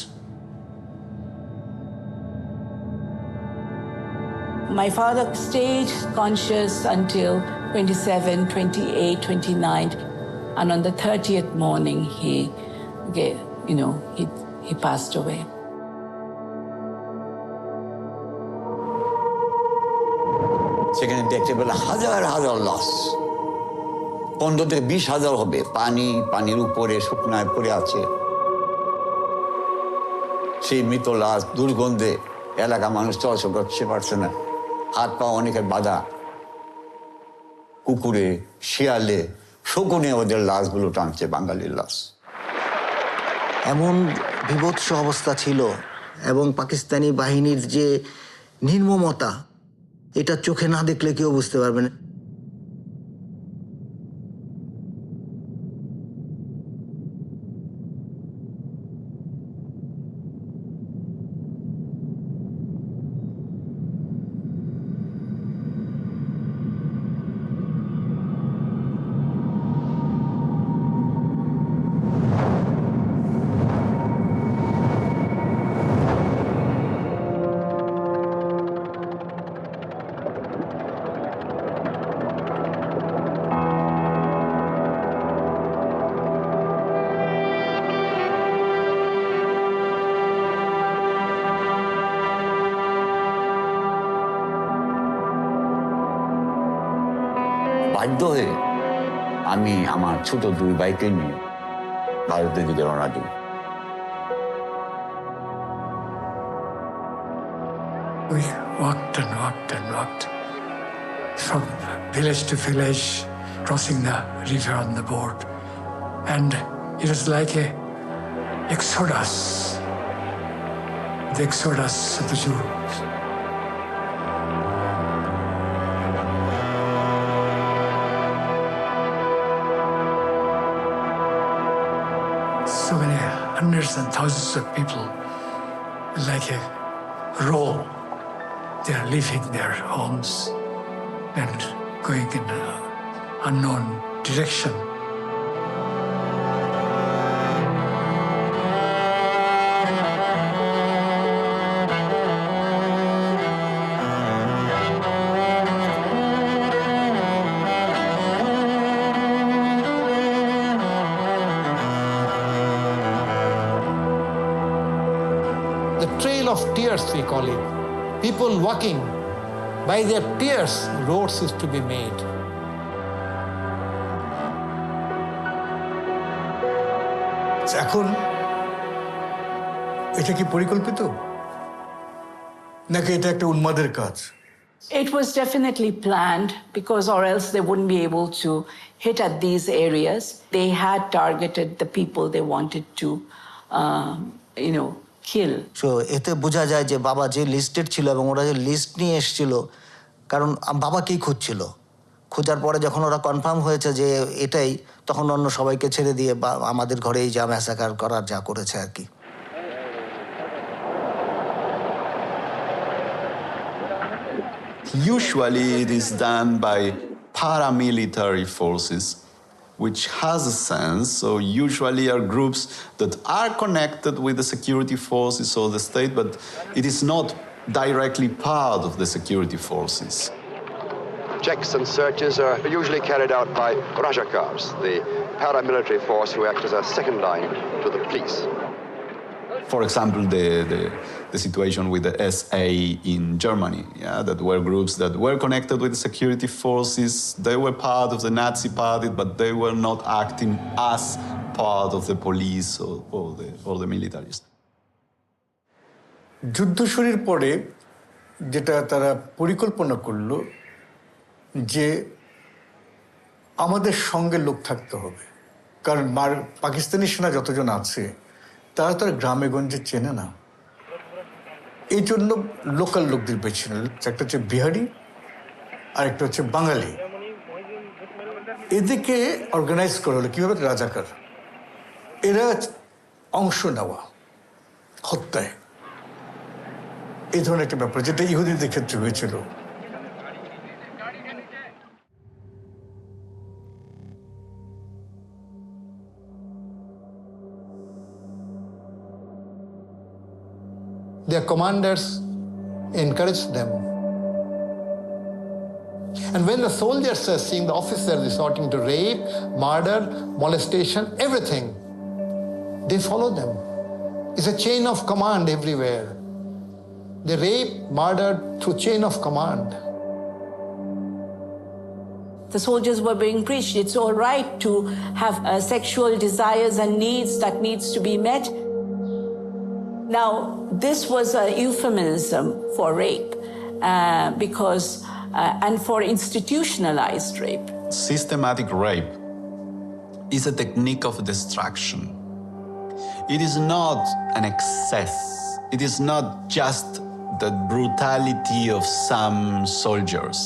E: My father stayed conscious until 27, 28, 29, and on the 30th morning he passed away.
M: সেখানে দেখতে পেলে হাজার হাজার লাশ, 15 থেকে 20 হাজার হবে। পানির উপরে শুকনায় পড়ে আছে। সেই মৃত লাশ, দুর্গন্ধে এলাকা মানুষ চলাচল করতে পারছে না, হাত পা অনেকের বাধা। কুকুরে, শিয়ালে, শকুনে ওদের লাশগুলো টানছে, বাঙালির লাশ।
D: এমন বিভৎস অবস্থা ছিল এবং পাকিস্তানি বাহিনীর যে নির্মমতা, এটা চোখে না দেখলে কেউ বুঝতে পারবে না।
M: বাধ্য হয়ে আমি আমার ছোট 2 ভাইকে নিয়ে ভারতের দিকে রওনা দিই।
T: We walked and walked and walked from village to village, crossing the river on the boat. And it was like a exodus, the exodus of the Jews. So many hundreds and thousands of people, like a roll. They are leaving their homes and going in an unknown direction.
R: The trail of tears, we call it. People walking, by their tears, roads is to be made.
Q: এখন এটা কি পরিকল্পিত নাকি এটা একটা উন্মাদের কাজ?
E: It was definitely planned because or else they wouldn't be able to hit at these areas. They had targeted the people they wanted to, kill.
D: So এতে বোঝা যায় যে বাবা যে লিস্টেড ছিল এবং ওরা যে লিস্ট নিয়ে এসেছিল, কারণ বাবাকেই খুঁজছিল। খোঁজার পরে যখন ওরা কনফার্ম হয়েছে যে এটাই, তখন অন্য সবাইকে ছেড়ে দিয়ে আমাদের ঘরেই যা ম্যাসাকার করার যা করেছে আর কি।
F: Usually it is done by paramilitary forces, which has a sense. So usually are groups that are connected with the security forces of the state, but it is not directly part of the security forces.
U: Checks and searches are usually carried out by Rajakars, the paramilitary force who act as a second line to the police.
F: For example, the situation with the SA in Germany, that were groups that were connected with the security forces. They were part of the Nazi party, but they were not acting as part of the police or the militaries.
Q: যুদ্ধ শুরুর পরে যেটা তারা পরিকল্পনা করলো যে আমাদের সঙ্গে লোক থাকতে হবে, কারণ পাকিস্তানি সেনা যতজন আছে তারা তার গ্রামে গঞ্জে চেনে না। এই জন্য লোকাল লোকদের বেছে নিল। একটা হচ্ছে বিহারি আর একটা হচ্ছে বাঙালি। এদিকে অর্গানাইজ করা হলো কীভাবে? রাজাকার। এরা অংশ নেওয়া হত্যায়, এই ধরনের একটা ব্যাপার যেটা ইহুদিদের ক্ষেত্রে হয়েছিল।
W: Their commanders encouraged them. And when the soldiers are seeing the officers resorting to rape, murder, molestation, everything, they follow them. It's a chain of command everywhere. They rape, murder through chain of command.
E: The soldiers were being preached it's all right to have sexual desires and needs that needs to be met. Now, this was a euphemism for rape and for institutionalized rape.
F: Systematic rape is a technique of destruction. It is not an excess. It is not just the brutality of some soldiers.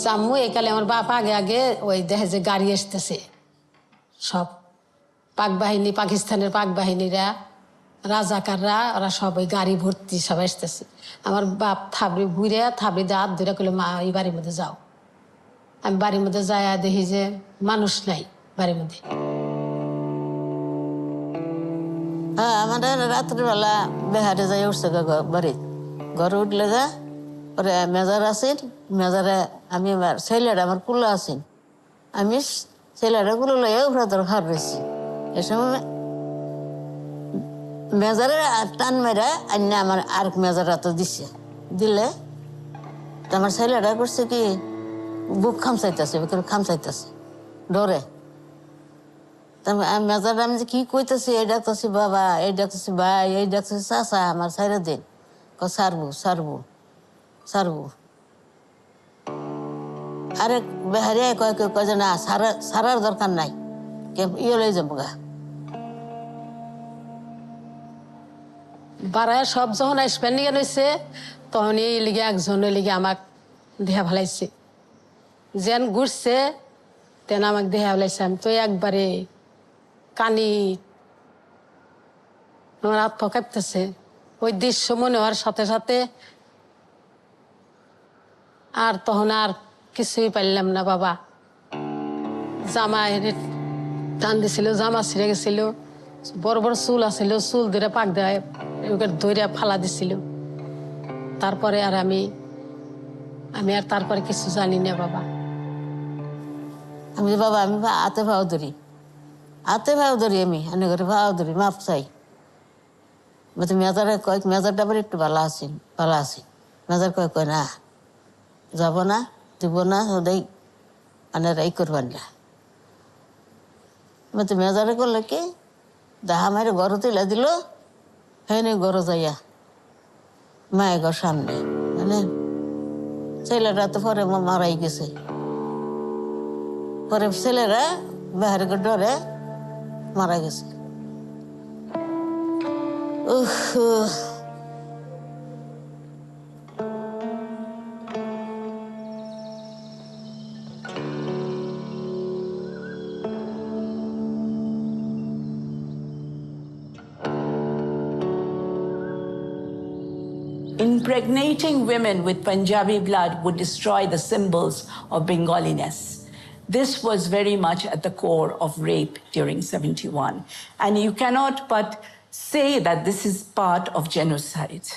X: Jammu একালে আমার বাপ আগে আগে ওই দেখে যে গাড়ি আসতেছে, সব পাক বাহিনী, পাকিস্তানের পাক বাহিনীরা, রাজাকাররা, ওরা সব ওই গাড়ি ভর্তি সব আসতেছে। আমার বাপ থাবড়ি ঘুরে থাবড়ি দিয়ে হাত ধরে করলো, মা ওই বাড়ির মধ্যে যাও। আমি বাড়ির মধ্যে যাই দেখি যে মানুষ নাই বাড়ির মধ্যে। হ্যাঁ আমাদের রাত্রিবেলা বেহারে যাই উঠছে বাড়ি ঘরে উঠলে যা পরে মেজার আছেন মেজারে আমি আমার ছেলেরা আমার কুলো আছেন আমি ছেলেরা কুলো লইয়া উপরে তোর খার রয়েছি এ সময় মেজারে টান মেরা আন্না আমার আর মেজার তো দিছে দিলে আমার ছেলেরা করছে কি বুক খামচাইতেছে খামচাইতেছে ডরে মেজার আমি যে কি কইতেছি এই ডাকতেছি বাবা এই ডাকতেছি ভাই এই ডাকতেছি চাচা আমার সাইরে দিন সারবো সারবো সারবো আরে বেহারে কয় যে না সারার দরকার নাই ইয়ে লই যাবো গা বাড়ায় সব যখন স্পেন্ডিং হয়েছে তখন এই লিগে একজনের লিগে আমাক দেহা ফেলাইছে যেন ঘুরছে তেন আমাকে দেহা ফেলাইছে আমি তো একবারে কানি আমার হাত পা কাঁপতেছে ওই দৃশ্য মনে হওয়ার সাথে সাথে আর তখন আর কিছুই পারলাম না বাবা জামা টান দিছিল জামা ছিঁড়ে গেছিল বড় বড় চুল আছিল চুল ধরে পাক দেয় ধরে ফালা দিছিল তারপরে আর আমি আর তারপরে কিছু জানি না বাবা আমি বাবা আমি হাতে ভাও ধরি আমি এনে করে ভাও ধরি মাপ চাই মেজারে কয় মেজারটা আবার একটু ভালো আছি মেজার কয় না যাব না দিব না ওদের মানে এই করবেন না মেজারে করলে কি দেখা মারে ঘর তুলে দিল হেনে ঘর যাইয়া মায়ের ঘর সামনে মানে ছেলেরা তো পরে মারাই গেছে পরে ছেলেরা বাহারে ডরে মারা গেছে
E: Impregnating women with Punjabi blood would destroy the symbols of Bengaliness. This was very much at the core of rape during 71. And you cannot but say that this is part of genocide.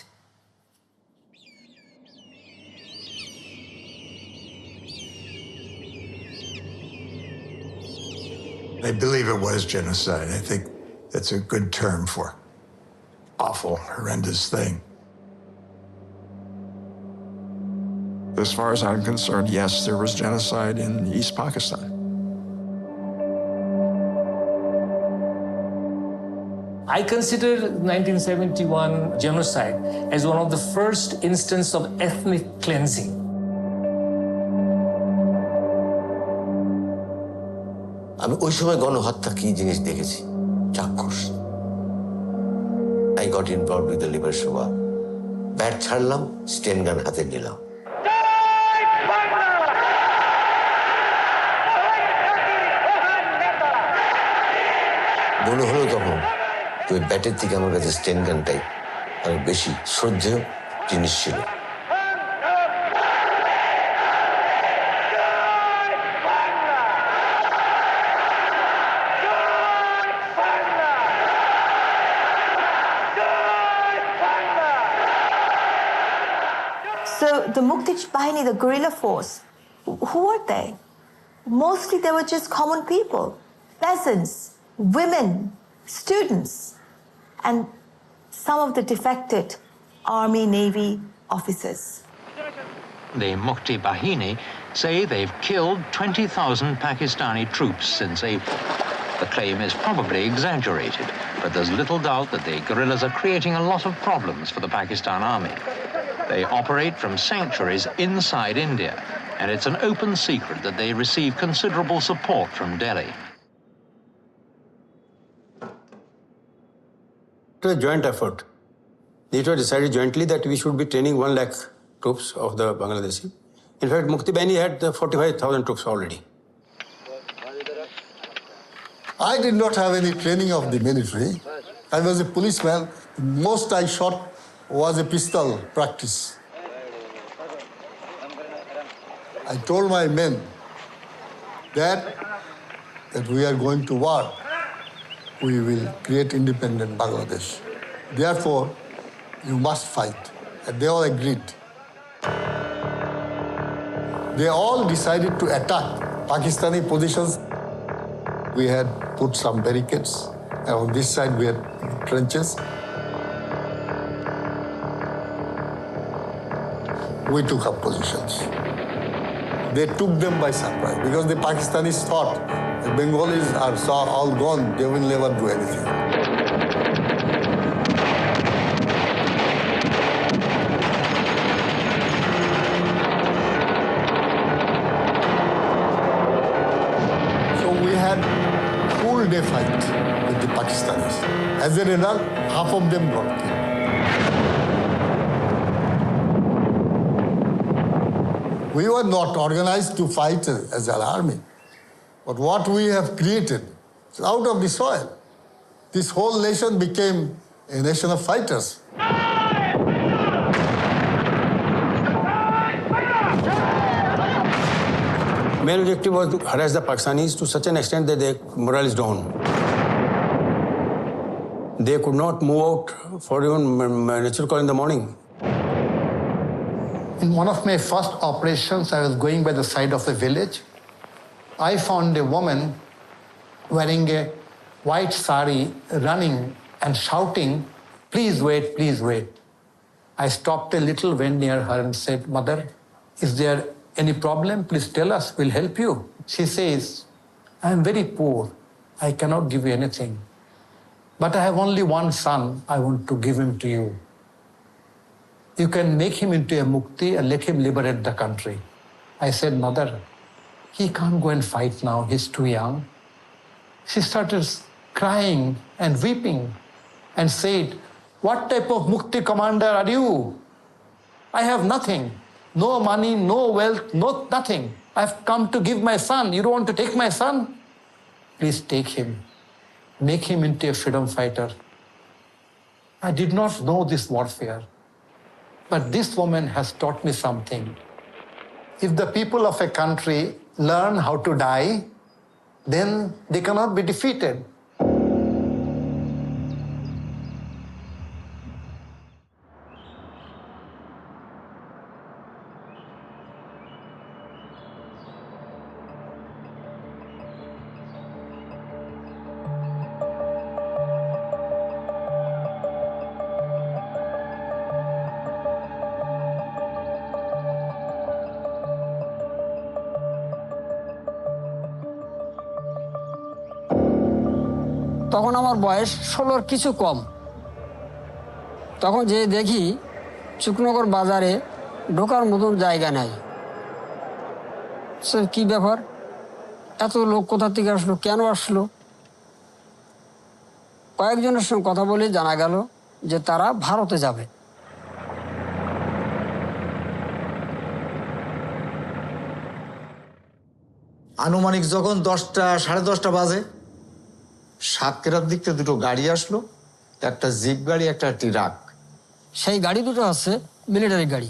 P: I believe it was genocide. I think that's a good term for awful, horrendous thing. As far as I'm concerned, yes, there was genocide in East Pakistan.
L: I consider 1971 genocide as one of the first instances of ethnic cleansing.
O: আমি ওই সময় গণহত্যা কি জিনিস দেখেছি চাক্ষুষ I got involved with the Liberation War. Bat ছাড়লাম স্টেন গান হাতে নিলাম মনে হলো তখন ওই ব্যাটের থেকে আমার কাছে স্টেন গানটাই অনেক বেশি শ্রদ্ধেয় জিনিস ছিল
B: So the Mukti Bahini, the guerrilla force, who were they? Mostly they were just common people, peasants, women, students, and some of the defected Army, Navy officers.
K: The Mukti Bahini say they've killed 20,000 Pakistani troops since April. The claim is probably exaggerated, but there's little doubt that the guerrillas are creating a lot of problems for the Pakistan army. They operate from sanctuaries inside India, and it's an open secret that they receive considerable support from Delhi.
S: It was a joint effort. It was decided jointly that we should be training 1 lakh troops of the Bangladeshi. In fact, Mukti Bahini had 45,000 troops already.
N: I did not have any training of the military. I was a policeman. Most I shot was a pistol practice. I told my men that we are going to war. we will create independent Bangladesh. Therefore, you must fight. And they all agreed. They all decided to attack Pakistani positions. We had put some barricades, and on this side we had trenches. We took up positions. They took them by surprise because the Pakistanis thought the Bengalis are all gone, they will never do anything. So we had full day fight with the Pakistanis. As a result, half of them got killed. We were not organized to fight as an army. But what we have created is out of the soil. This whole nation became a nation of fighters.
S: Main objective was to harass the Pakistanis to such an extent that their morale is down. They could not move out for even natural call in the morning.
W: In one of my first operations, I was going by the side of a village. I found a woman wearing a white sari, running and shouting, "Please wait, please wait." I stopped a little, went near her and said, "Mother, is there any problem? Please tell us, we'll help you." She says, "I am very poor. I cannot give you anything. But I have only one son. I want to give him to you. You can make him into a mukti and let him liberate the country." I said, "Mother, he can't go and fight now. He's too young." She started crying and weeping and said, "What type of mukti commander are you? I have nothing. No money, no wealth, nothing. I've come to give my son. You don't want to take my son? Please take him. Make him into a freedom fighter." I did not know this warfare. But this woman has taught me something. If the people of a country learn how to die, then they cannot be defeated.
A: তখন আমার বয়স 16-র কিছু কম। তখন যে দেখি শুকনগর বাজারে ঢোকার মতন জায়গা নাই। স্যার কী ব্যাপার, এত লোক কোথা থেকে আসলো, কেন আসলো? কয়েকজনের সঙ্গে কথা বলে জানা গেল যে তারা ভারতে যাবে।
D: আনুমানিক যখন 10টা সাড়ে 10টা বাজে, সাতক্ষীরার দিক থেকে দুটো গাড়ি আসলো, একটা জিপ গাড়ি, একটা ট্রাক।
A: সেই গাড়ি দুটো আছে মিলিটারি গাড়ি।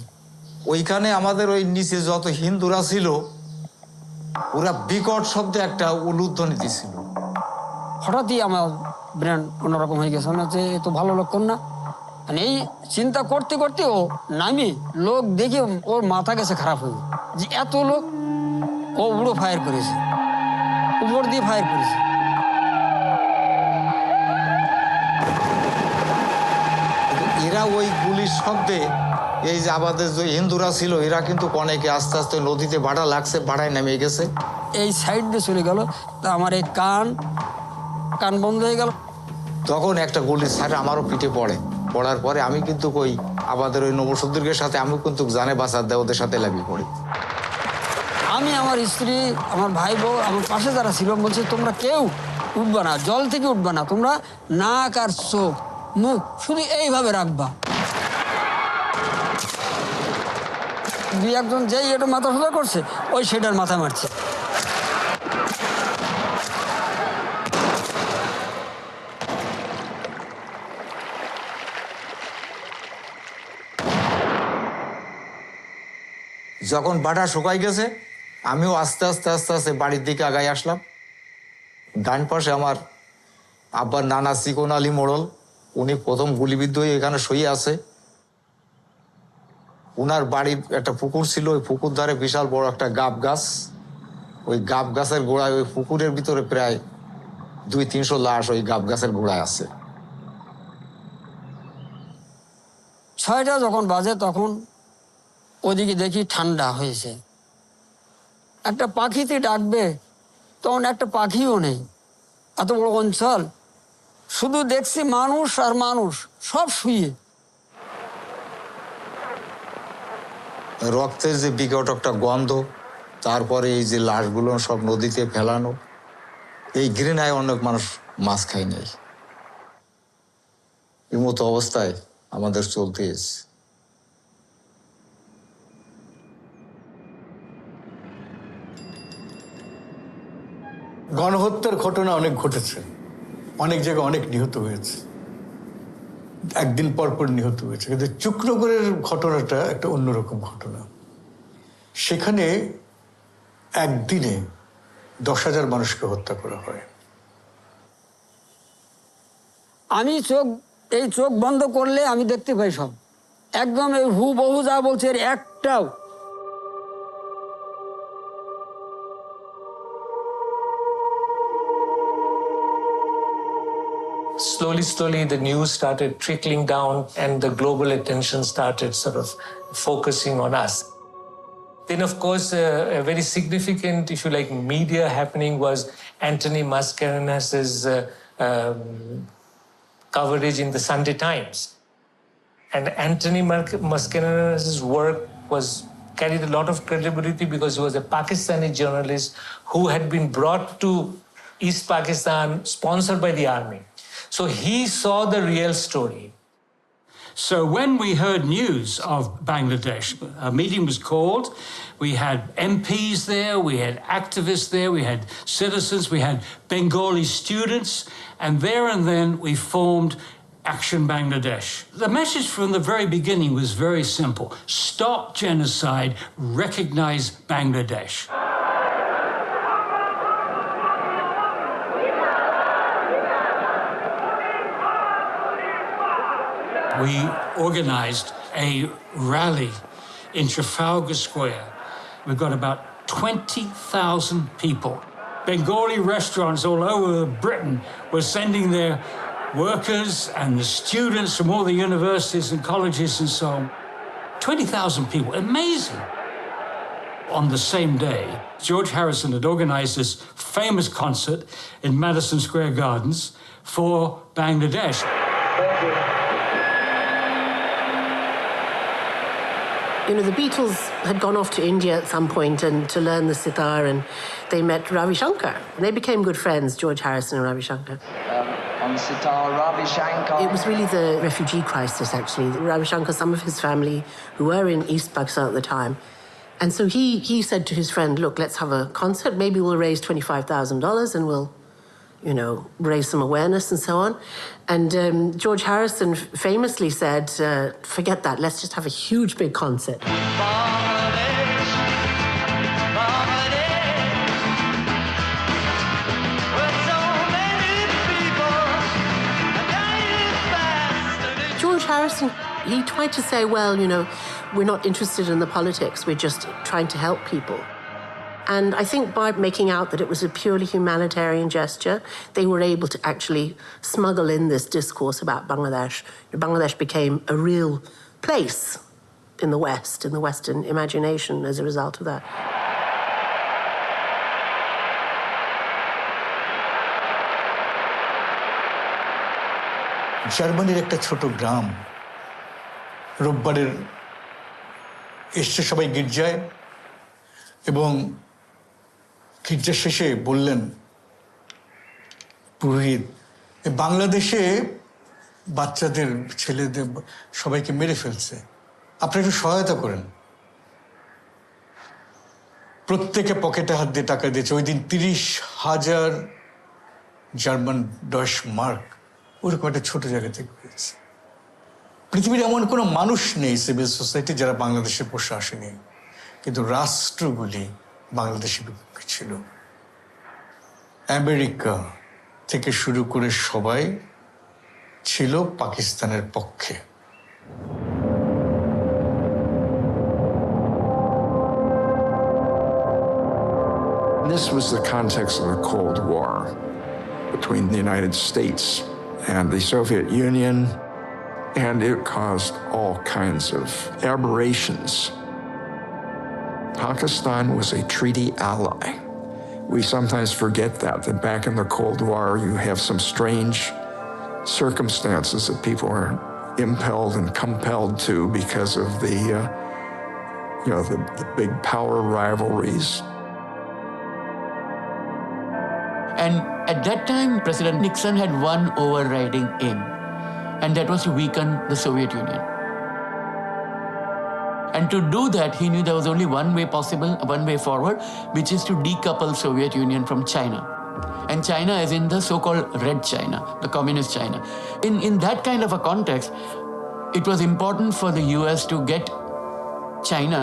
D: ওইখানে আমাদের ওই নিচে যত হিন্দুরা ছিল ওরা বিকট শব্দে একটা উলুধ্বনি দিছিল।
A: হঠাৎই আমার ব্রেন অন্যরকম হয়ে গেছে, মনে হচ্ছে এ তো ভালো লক্ষণ না। মানে এই চিন্তা করতে করতে ও নামি লোক দেখে ওর মাথা গেছে খারাপ হয়ে, যে এত লোক। ও উড়ো ফায়ার করেছে, উপর দিয়ে ফায়ার করেছে।
D: এরা ওই গুলির শব্দে এই যে আমাদের যে হিন্দুরা ছিল এরা কিন্তু অনেকে আস্তে আস্তে নদীতে ভাড়া লাগছে, ভাড়ায় নেমে গেছে।
A: এই সাইড দিয়ে চলে গেল, তা আমার এই কান বন্ধ হয়ে গেল।
D: তখন একটা গুলির ছাড়ে আমারও পিঠে পড়ে, পড়ার পরে আমি কিন্তু কই আমাদের ওই নবসুদ্দিকের সাথে আমি কিন্তু জানে বাঁচার দেয় ওদের সাথে লাভি পড়ি।
A: আমি, আমার স্ত্রী, আমার ভাই বউ, আমার পাশে যারা ছিল বলছে তোমরা কেউ উঠবা না, জল থেকে উঠবা না, তোমরা নাক আর চোখ মুখ শুধু এইভাবে রাখবা। দুই একজন যেই একটু মাথা সোজা করছে ওই সেটার মাথা মারছে।
D: যখন বাটা শুকাই গেছে আমিও আস্তে আস্তে আস্তে আস্তে বাড়ির দিকে আগাই আসলাম। ডান পাশে আমার
G: আব্বার নানা চিকন আলী মোড়ল, উনি প্রথম গুলিবিদ্ধ হয়ে এখানে শুয়ে আছে। উনার বাড়ির একটা পুকুর ছিল, ওই পুকুর ধারে বিশাল বড় একটা গাব গাছ। ওই গাব গাছের গোড়ায়, ওই পুকুরের ভিতরে প্রায় 200-300 লাশ ওই গাব গাছের গোড়ায় আছে।
A: 6টা যখন বাজে তখন ওদিকে দেখি ঠান্ডা হয়েছে, একটা পাখিতে ডাকবে, তখন একটা পাখিও নেই। এত বড় অঞ্চল, শুধু দেখছি মানুষ আর মানুষ, সব শুয়ে।
G: রক্তের যে বিকট একটা গন্ধ, তারপরে এই যে লাশগুলো সব নদীতে ফেলানো, এই ঘৃণায় অনেক মানুষ মাছ খায় নাই। এই মতো অবস্থায় আমাদের চলতে এসেছে।
Q: গণহত্যার ঘটনা অনেক ঘটেছে, অনেক জায়গায় অনেক নিহত হয়েছে, একদিন পর পর নিহত হয়েছে। কিন্তু চুকনগরের ঘটনাটা একটা অন্যরকম ঘটনা। সেখানে একদিনে 10,000 মানুষকে হত্যা করা হয়।
A: আমি এই চোখ বন্ধ করলে আমি দেখতে পাই সব, একদম এই হুবহু যা বলছে এর একটাও।
L: Slowly, the news started trickling down and the global attention started sort of focusing on us. Then, of course, a very significant, if you like, media happening was Anthony Mascarenhas's coverage in the Sunday Times. And Anthony Mascarenhas's work carried a lot of credibility because he was a Pakistani journalist who had been brought to East Pakistan, sponsored by the army. So he saw the real story.
H: So when we heard news of Bangladesh, a meeting was called. We had MPs there, we had activists there, we had citizens, we had Bengali students, and there and then we formed Action Bangladesh. The message from the very beginning was very simple. Stop genocide, recognize Bangladesh. We organized a rally in Trafalgar Square. We've got about 20,000 people. Bengali restaurants all over Britain were sending their workers and the students from all the universities and colleges and so on. 20,000 people, amazing. On the same day, George Harrison had organized this famous concert in Madison Square Gardens for Bangladesh.
I: You know, the Beatles had gone off to India at some point and to learn the sitar, and they met Ravi Shankar. And they became good friends, George Harrison and Ravi Shankar.
V: On sitar, Ravi Shankar.
I: It was really the refugee crisis, actually. Ravi Shankar, some of his family who were in East Pakistan at the time. And so he said to his friend, look, let's have a concert. Maybe we'll raise $25,000 and we'll, you know, raise some awareness and so on. And George Harrison famously said, forget that, let's just have a huge big concert. George Harrison, he tried to say, well, you know, we're not interested in the politics, we're just trying to help people. And I think by making out that it was a purely humanitarian gesture, they were able to actually smuggle in this discourse about Bangladesh. Bangladesh became a real place in the West, in the Western imagination as a result of that.
Q: জার্মানির একটা ছোট গ্রাম, রোববারের এসছে সবাই গির্জায়, এবং গির্জা শেষে বললেন পুরোহিত, বাংলাদেশে বাচ্চাদের, ছেলেদের সবাইকে মেরে ফেলছে, আপনারা একটু সহায়তা করেন। প্রত্যেকে পকেটে হাত দিয়ে টাকা দিয়েছে। ওই দিন 30,000 জার্মান ডয়েশ মার্ক ওরকম একটা ছোট জায়গা থেকে পেয়েছে। পৃথিবীর এমন কোনো মানুষ নেই সিভিল সোসাইটি যারা বাংলাদেশে বসে আসেনি, কিন্তু রাষ্ট্রগুলি বাংলাদেশের বিপক্ষে ছিল। আমেরিকা, থেকে শুরু করে সবাই ছিল পাকিস্তানের পক্ষে।
C: This was the context of the Cold War between the United States and the Soviet Union, and it caused all kinds of aberrations. Pakistan was a treaty ally. We sometimes forget that back in the Cold War, you have some strange circumstances that people are impelled and compelled to because of the big power rivalries.
J: And at that time, President Nixon had one overriding aim, and that was to weaken the Soviet Union. And to do that, he knew there was only one way possible, one way forward, which is to decouple Soviet Union from China. And China is in the so-called Red China, the communist China. In that kind of a context, it was important for the US to get China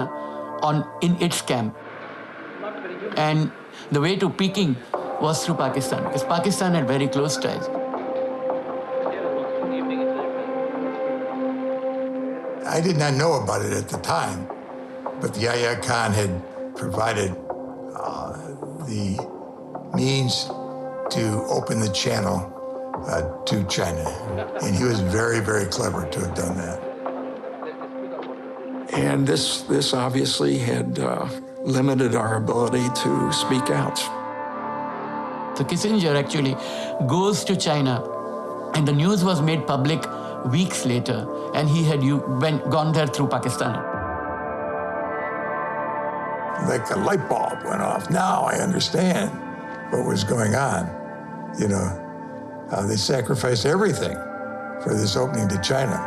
J: in its camp. And the way to Peking was through Pakistan, because Pakistan had very close ties.
P: I did not know about it at the time, but Yahya Khan had provided the means to open the channel to China. And he was very, very clever to have done that.
C: And this obviously had limited our ability to speak out.
J: So Kissinger actually goes to China, and the news was made public weeks later, and he had gone there through Pakistan.
P: Like a light bulb went off. Now I understand what was going on. They sacrificed everything for this opening to China.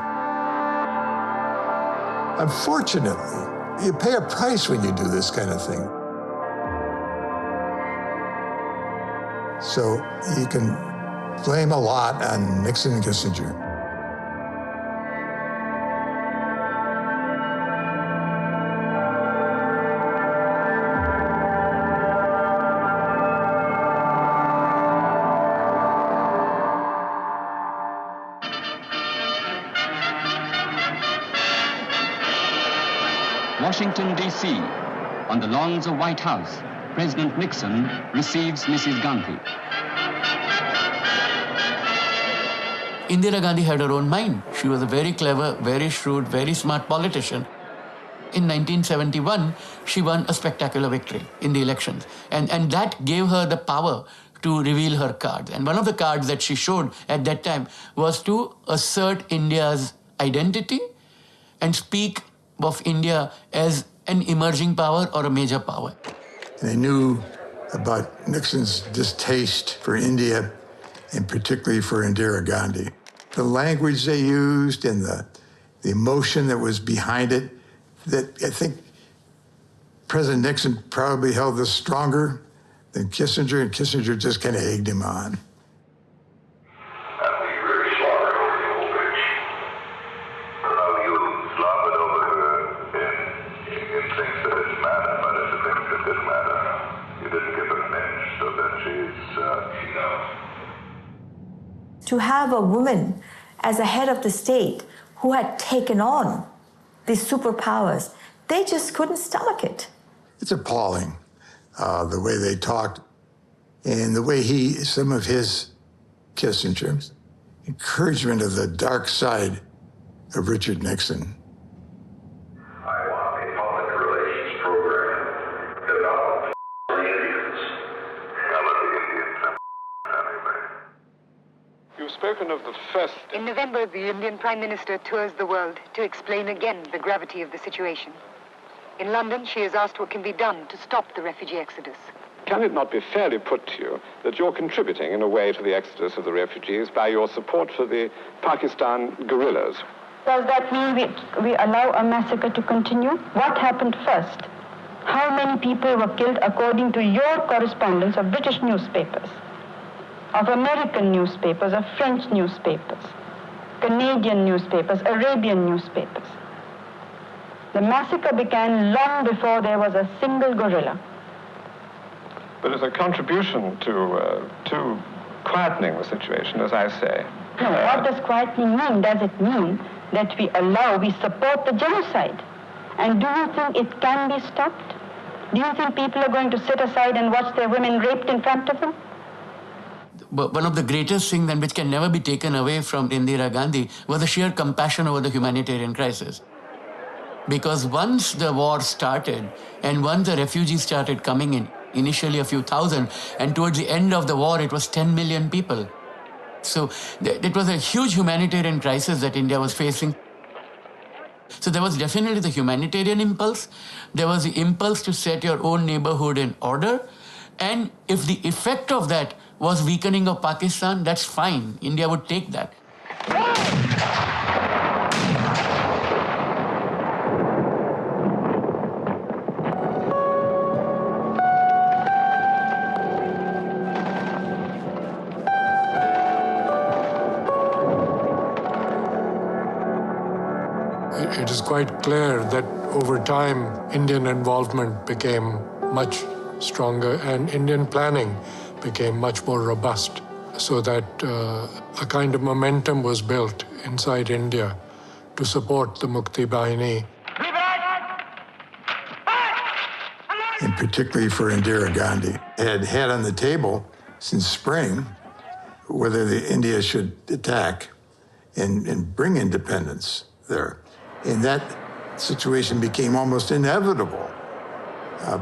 P: Unfortunately, you pay a price when you do this kind of thing. So you can blame a lot on Nixon and Kissinger.
M: Washington, D.C., on the lawns of White House, President Nixon receives Mrs. Gandhi.
J: Indira Gandhi had her own mind. She was a very clever, very shrewd, very smart politician. In 1971, she won a spectacular victory in the elections. And that gave her the power to reveal her cards. And one of the cards that she showed at that time was to assert India's identity and speak of India as an emerging power or a major power.
P: They knew about Nixon's distaste for India, and particularly for Indira Gandhi. The language they used and the emotion that was behind it, that I think President Nixon probably held this stronger than Kissinger, and Kissinger just kind of egged him on.
B: To have a woman as a head of the state who had taken on these superpowers, they just couldn't stomach it.
P: It's appalling, the way they talked and the way some of his, Kissinger's, encouragement of the dark side of Richard Nixon.
T: Spoken of the first.
Y: In November, the Indian Prime Minister tours the world to explain again the gravity of the situation. In London, she has asked what can be done to stop the refugee exodus.
T: Can it not be fairly put to you that you're contributing in a way to the exodus of the refugees by your support for the Pakistan guerrillas?
Z: Does that mean we allow a massacre to continue? What happened first? How many people were killed according to your correspondence of British newspapers, of American newspapers, of French newspapers, Canadian newspapers, Arabian newspapers? The massacre began long before there was a single guerrilla.
T: But as a contribution to quietening the situation, as I say.
Z: No, what does quietening mean? Does it mean that we support the genocide? And do you think it can be stopped? Do you think people are going to sit aside and watch their women raped in front of them?
J: But one of the greatest things then which can never be taken away from Indira Gandhi was the sheer compassion over the humanitarian crisis. Because once the war started and once the refugees started coming in, initially a few thousand, and towards the end of the war it was 10 million people. So it was a huge humanitarian crisis that India was facing. So there was definitely the humanitarian impulse. There was the impulse to set your own neighborhood in order. And if the effect of that was weakening of Pakistan, that's fine. India would take that.
E: It is quite clear that over time, Indian involvement became much stronger and Indian planning became much more robust, so that a kind of momentum was built inside India to support the Mukti Bahini.
P: And particularly for Indira Gandhi, had on the table since spring whether India should attack and bring independence there. And that situation became almost inevitable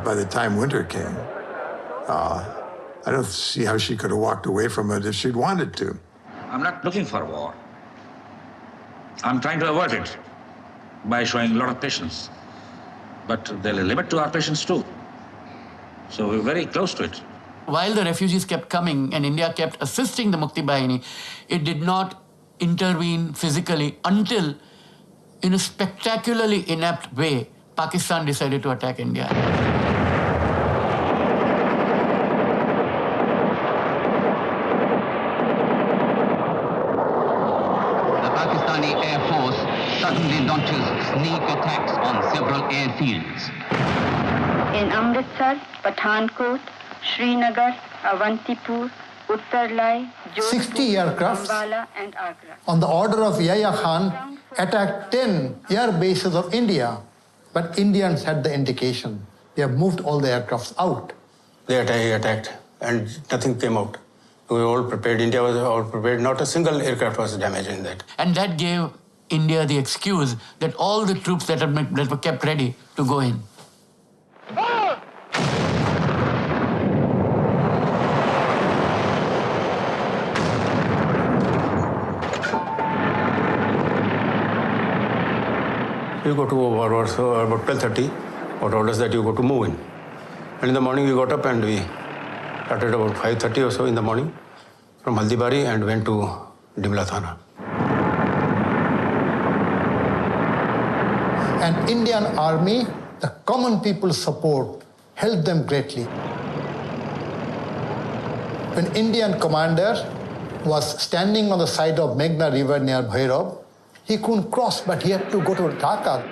P: by the time winter came. I don't see how she could have walked away from it if she'd wanted to.
F: I'm not looking for war. I'm trying to avoid it by showing a lot of patience. But there's a limit to our patience too. So we're very close to it.
J: While the refugees kept coming and India kept assisting the Mukti Bahini, it did not intervene physically until, in a spectacularly inept way, Pakistan decided to attack India.
M: The Pakistani Air Force suddenly launches sneak attacks on several airfields.
Z: In Amritsar, Pathankot, Srinagar, Avantipur, Uttarlai,
W: 60 aircrafts
Z: Ambala and Agra.
W: on the order of Yahya Khan attacked 10 air bases of India, but Indians had the indication. They have moved all the aircrafts out.
S: They attacked, and nothing came out. We were all prepared. India was all prepared. Not a single aircraft was damaged in that.
J: And that gave India the excuse that all the troops that were kept ready to go in.
S: You go to about 12:30, got orders that you go to move in. And in the morning we got up and we started about 5:30 or so in the morning from Haldibari and went to Dimla Thana.
W: And Indian army, the common people's support helped them greatly. When Indian commander was standing on the side of Meghna river near Bhairav, he couldn't cross, but he had to go to Dhaka.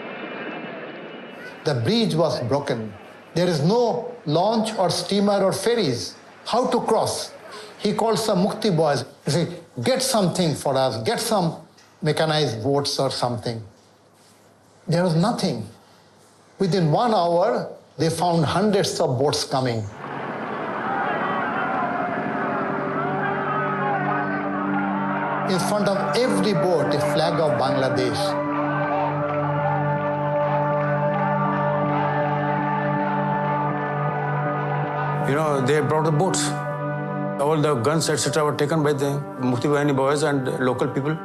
W: The bridge was broken. There is no launch or steamer or ferries. How to cross? He called some Mukti boys. He said, get something for us, get some mechanized boats or something. There was nothing. Within 1 hour, they found hundreds of boats coming. In front of every boat, a flag of Bangladesh.
S: You know, they brought the boats. All the guns, etc., were taken by the Mukti Bahini boys and local people.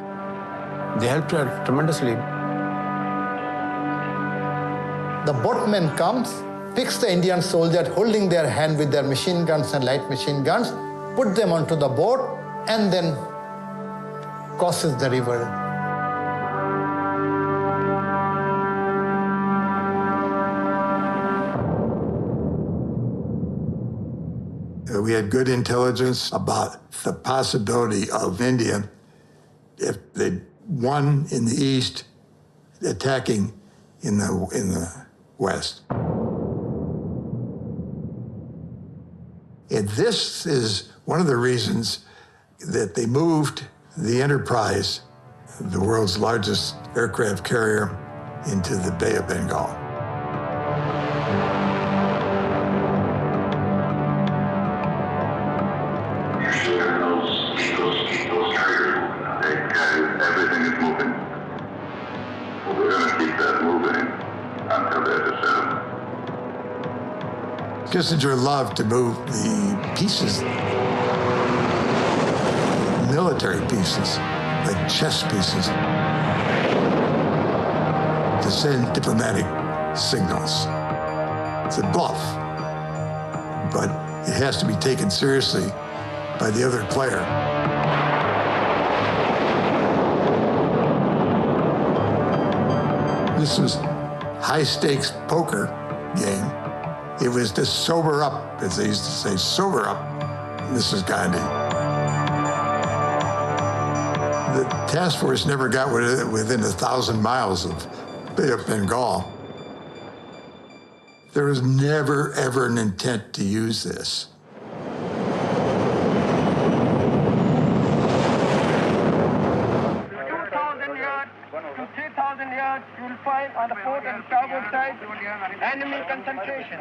S: They helped tremendously.
W: The boatman comes, picks the Indian soldier holding their hand with their machine guns and light machine guns, put them onto the boat, and then crosses the river.
P: We had good intelligence about the possibility of India, if they won in the east, attacking in the west. And this is one of the reasons that they moved the Enterprise, the world's largest aircraft carrier, into the Bay of Bengal.
K: Everything is moving. We're going to keep that moving until there's a settlement.
P: Kissinger loved to move the pieces, military pieces, like chess pieces, to send diplomatic signals. It's a bluff, but it has to be taken seriously by the other player. This was high-stakes poker game. It was to sober up, as they used to say, sober up Mrs. Gandhi. The task force never got within 1,000 miles of Bay of Bengal. There was never, ever an intent to use this.
N: You will find on the port and starboard side enemy concentration.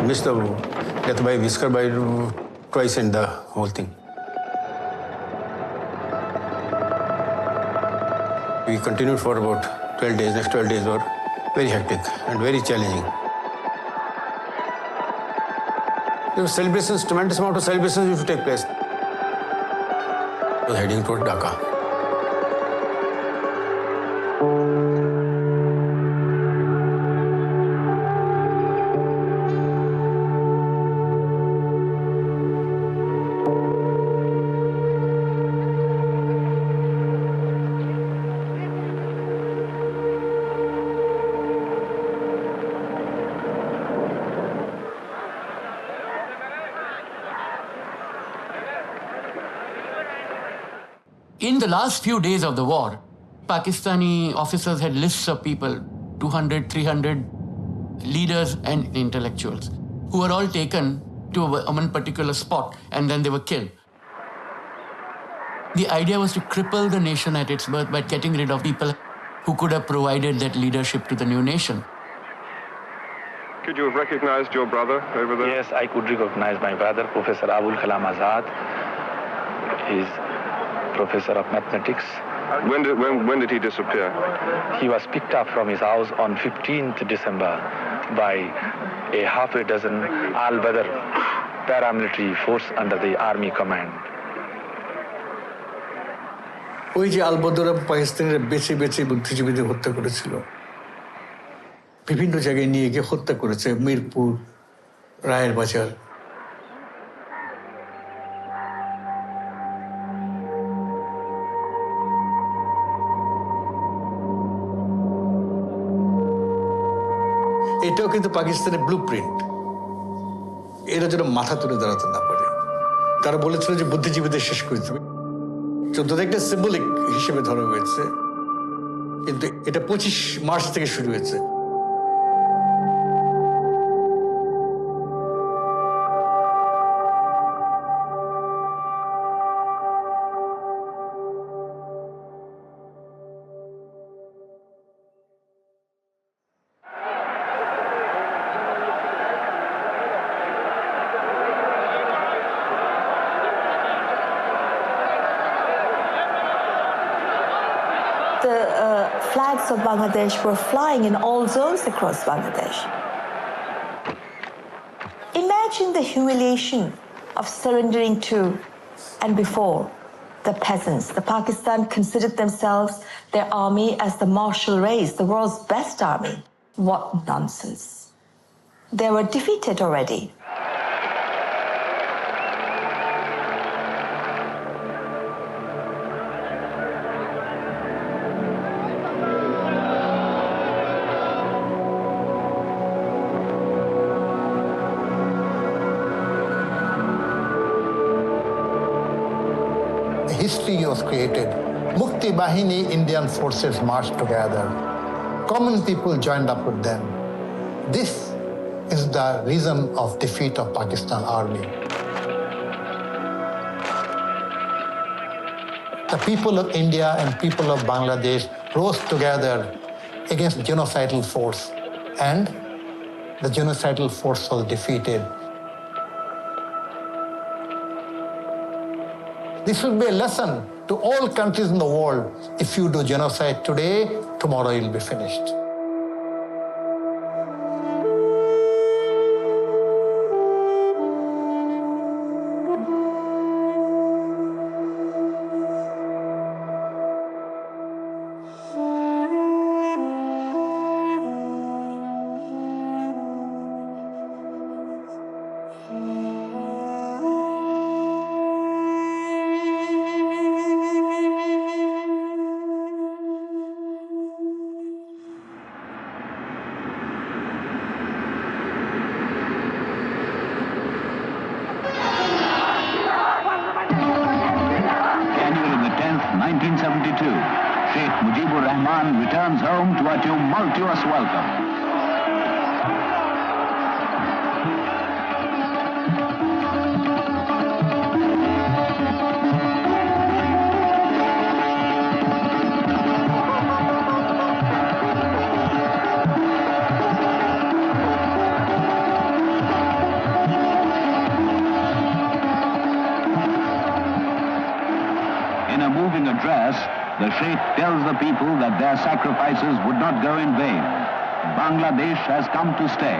S: Missed the death by whisker by twice in the whole thing. We continued for about 12 days. Next 12 days were very hectic and very challenging. There were celebrations, tremendous amount of celebrations used to take place. I was heading toward Dhaka.
J: In the last few days of the war, Pakistani officers had lists of people, 200, 300 leaders and intellectuals, who were all taken to one particular spot and then they were killed. The idea was to cripple the nation at its birth by getting rid of people who could have provided that leadership to the new nation.
T: Could you have recognized your brother over there?
O: Yes, I could recognize my brother, Professor Abul Kalam Azad. He's professor of mathematics.
T: When did he disappear?
O: He was picked up from his house on 15th December by a half a dozen Al-Badr paramilitary force under the army command.
Q: ওই যে আল-বদর পাকিস্তানের বেছে বেছে বুদ্ধিজীবীদের হত্যা করেছিল, বিভিন্ন জায়গায় নিয়ে গিয়ে হত্যা করেছে, মিরপুর, রায়ের বাজার। এটাও কিন্তু পাকিস্তানের ব্লুপ্রিন্ট। এরা যেন মাথা তুলে দাঁড়াতে না পারে। তারা বলেছিল যে বুদ্ধিজীবীদের শেষ করে দেবে। 14 একটা সিম্বলিক হিসেবে ধরা হয়েছে, কিন্তু এটা 25 মার্চ থেকে শুরু হয়েছে।
B: The flags of Bangladesh were flying in all zones across Bangladesh. Imagine the humiliation of surrendering to and before the peasants. The Pakistan considered themselves, their army, as the martial race, the world's best army. What nonsense. They were defeated already.
W: history was created. Mukti Bahini Indian forces marched together. Common people joined up with them. This is the reason of defeat of Pakistan army. The people of India and people of Bangladesh rose together against genocidal force, and the genocidal force was defeated. This will be a lesson to all countries in the world. If you do genocide today, tomorrow you'll be finished.
M: Sheikh Mujibur Rahman returns home to a tumultuous welcome. In a moving address, the Sheikh tells the people that their sacrifices would not go in vain. Bangladesh has come to stay,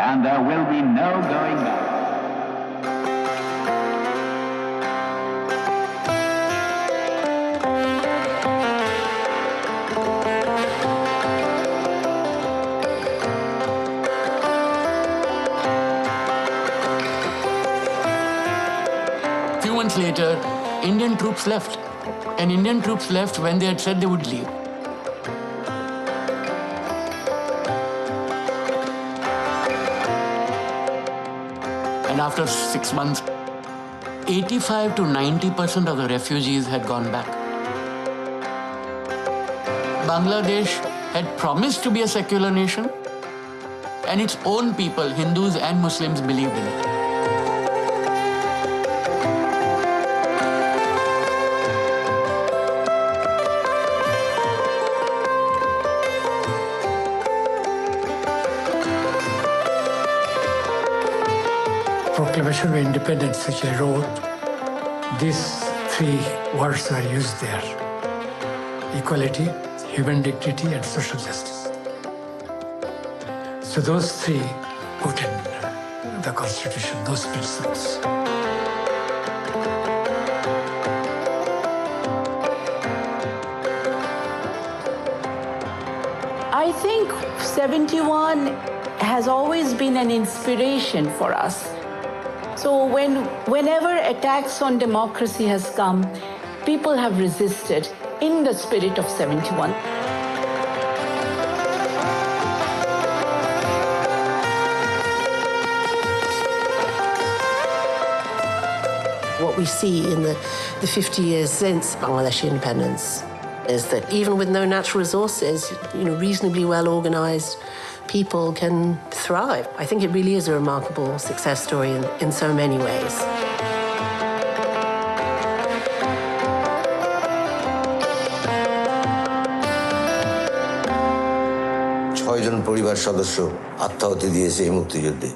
M: and there will be no going back.
J: A few months later, Indian troops left. And Indian troops left when they had said they would leave. And after 6 months, 85 to 90% of the refugees had gone back. Bangladesh had promised to be a secular nation, and its own people, Hindus and Muslims, believed in it.
H: Proclamation of Independence, which I wrote, these 3 words are used there: equality, human dignity, and social justice. So those 3 put in the Constitution, those principles.
A: I think 71 has always been an inspiration for us. So whenever attacks on democracy has come, people have resisted in the spirit of 71.
I: What we see in the 50 years since Bangladeshi independence is that even with no natural resources, reasonably well organized people can thrive. I think it really is a remarkable success story in so many ways.
D: ছয়জন পরিবার সদস্য আত্মাহুতি দিয়েছে এই মুক্তিযুদ্ধে।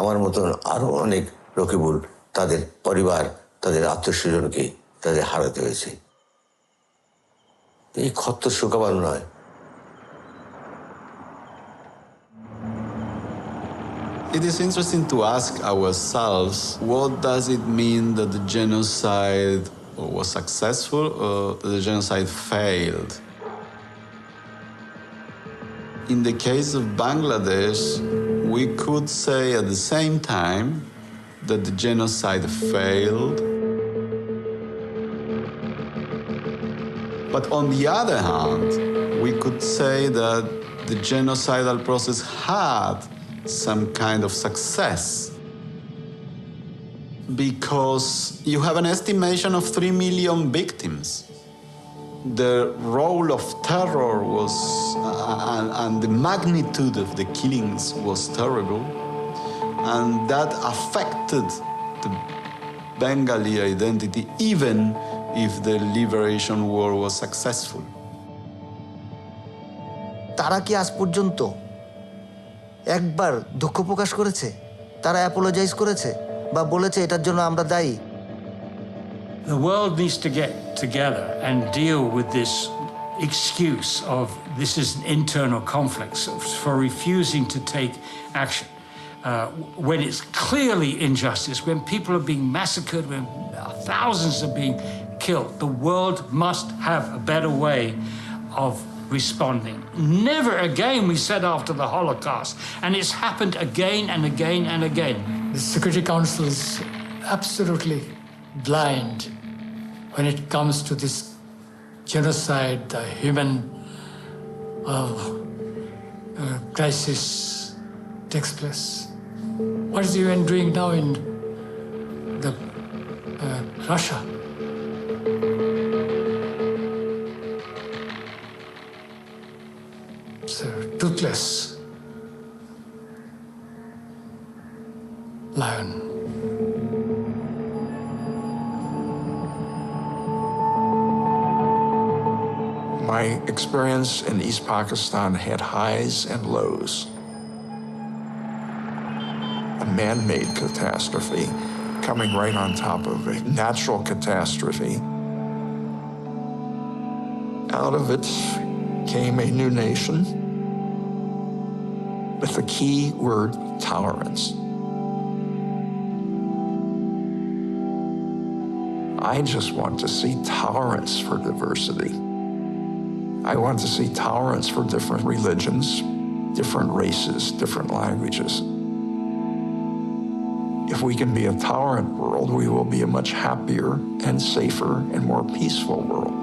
D: আমার মতন আরো অনেক রকিবুল তাদের পরিবার, তাদের আত্মীয়স্বজনকে তাদের হারাতে হয়েছে। এই ক্ষত শুকাবার নয়।
G: It is interesting to ask ourselves, what does it mean that the genocide was successful or the genocide failed? In the case of Bangladesh, we could say at the same time that the genocide failed. But on the other hand, we could say that the genocidal process had some kind of success. because you have an estimation of 3 million victims. The role of terror was, and the magnitude of the killings was terrible, and that affected the Bengali identity, even if the liberation war was successful.
C: তারা কি আজ পর্যন্ত একবার দুঃখ প্রকাশ করেছে? তারা apologize করেছে বা বলেছে এটার জন্য আমরা দায়ী?
H: The world needs to get together and deal with this excuse of this is an internal conflict for refusing to take action. When it's clearly injustice, when people are being massacred, when thousands are being killed, the world must have a better way of responding. Never again, we said after the Holocaust, and it's happened again and again and again.
L: The Security Council is absolutely blind when it comes to this genocide, the human crisis takes place. What is the UN doing now in Russia? It's a toothless lion.
P: My experience in East Pakistan had highs and lows. A man-made catastrophe coming right on top of a natural catastrophe. Out of it came a new nation with the key word tolerance. I just want to see tolerance for diversity. I want to see tolerance for different religions, different races, different languages. If we can be a tolerant world, we will be a much happier and safer and more peaceful world.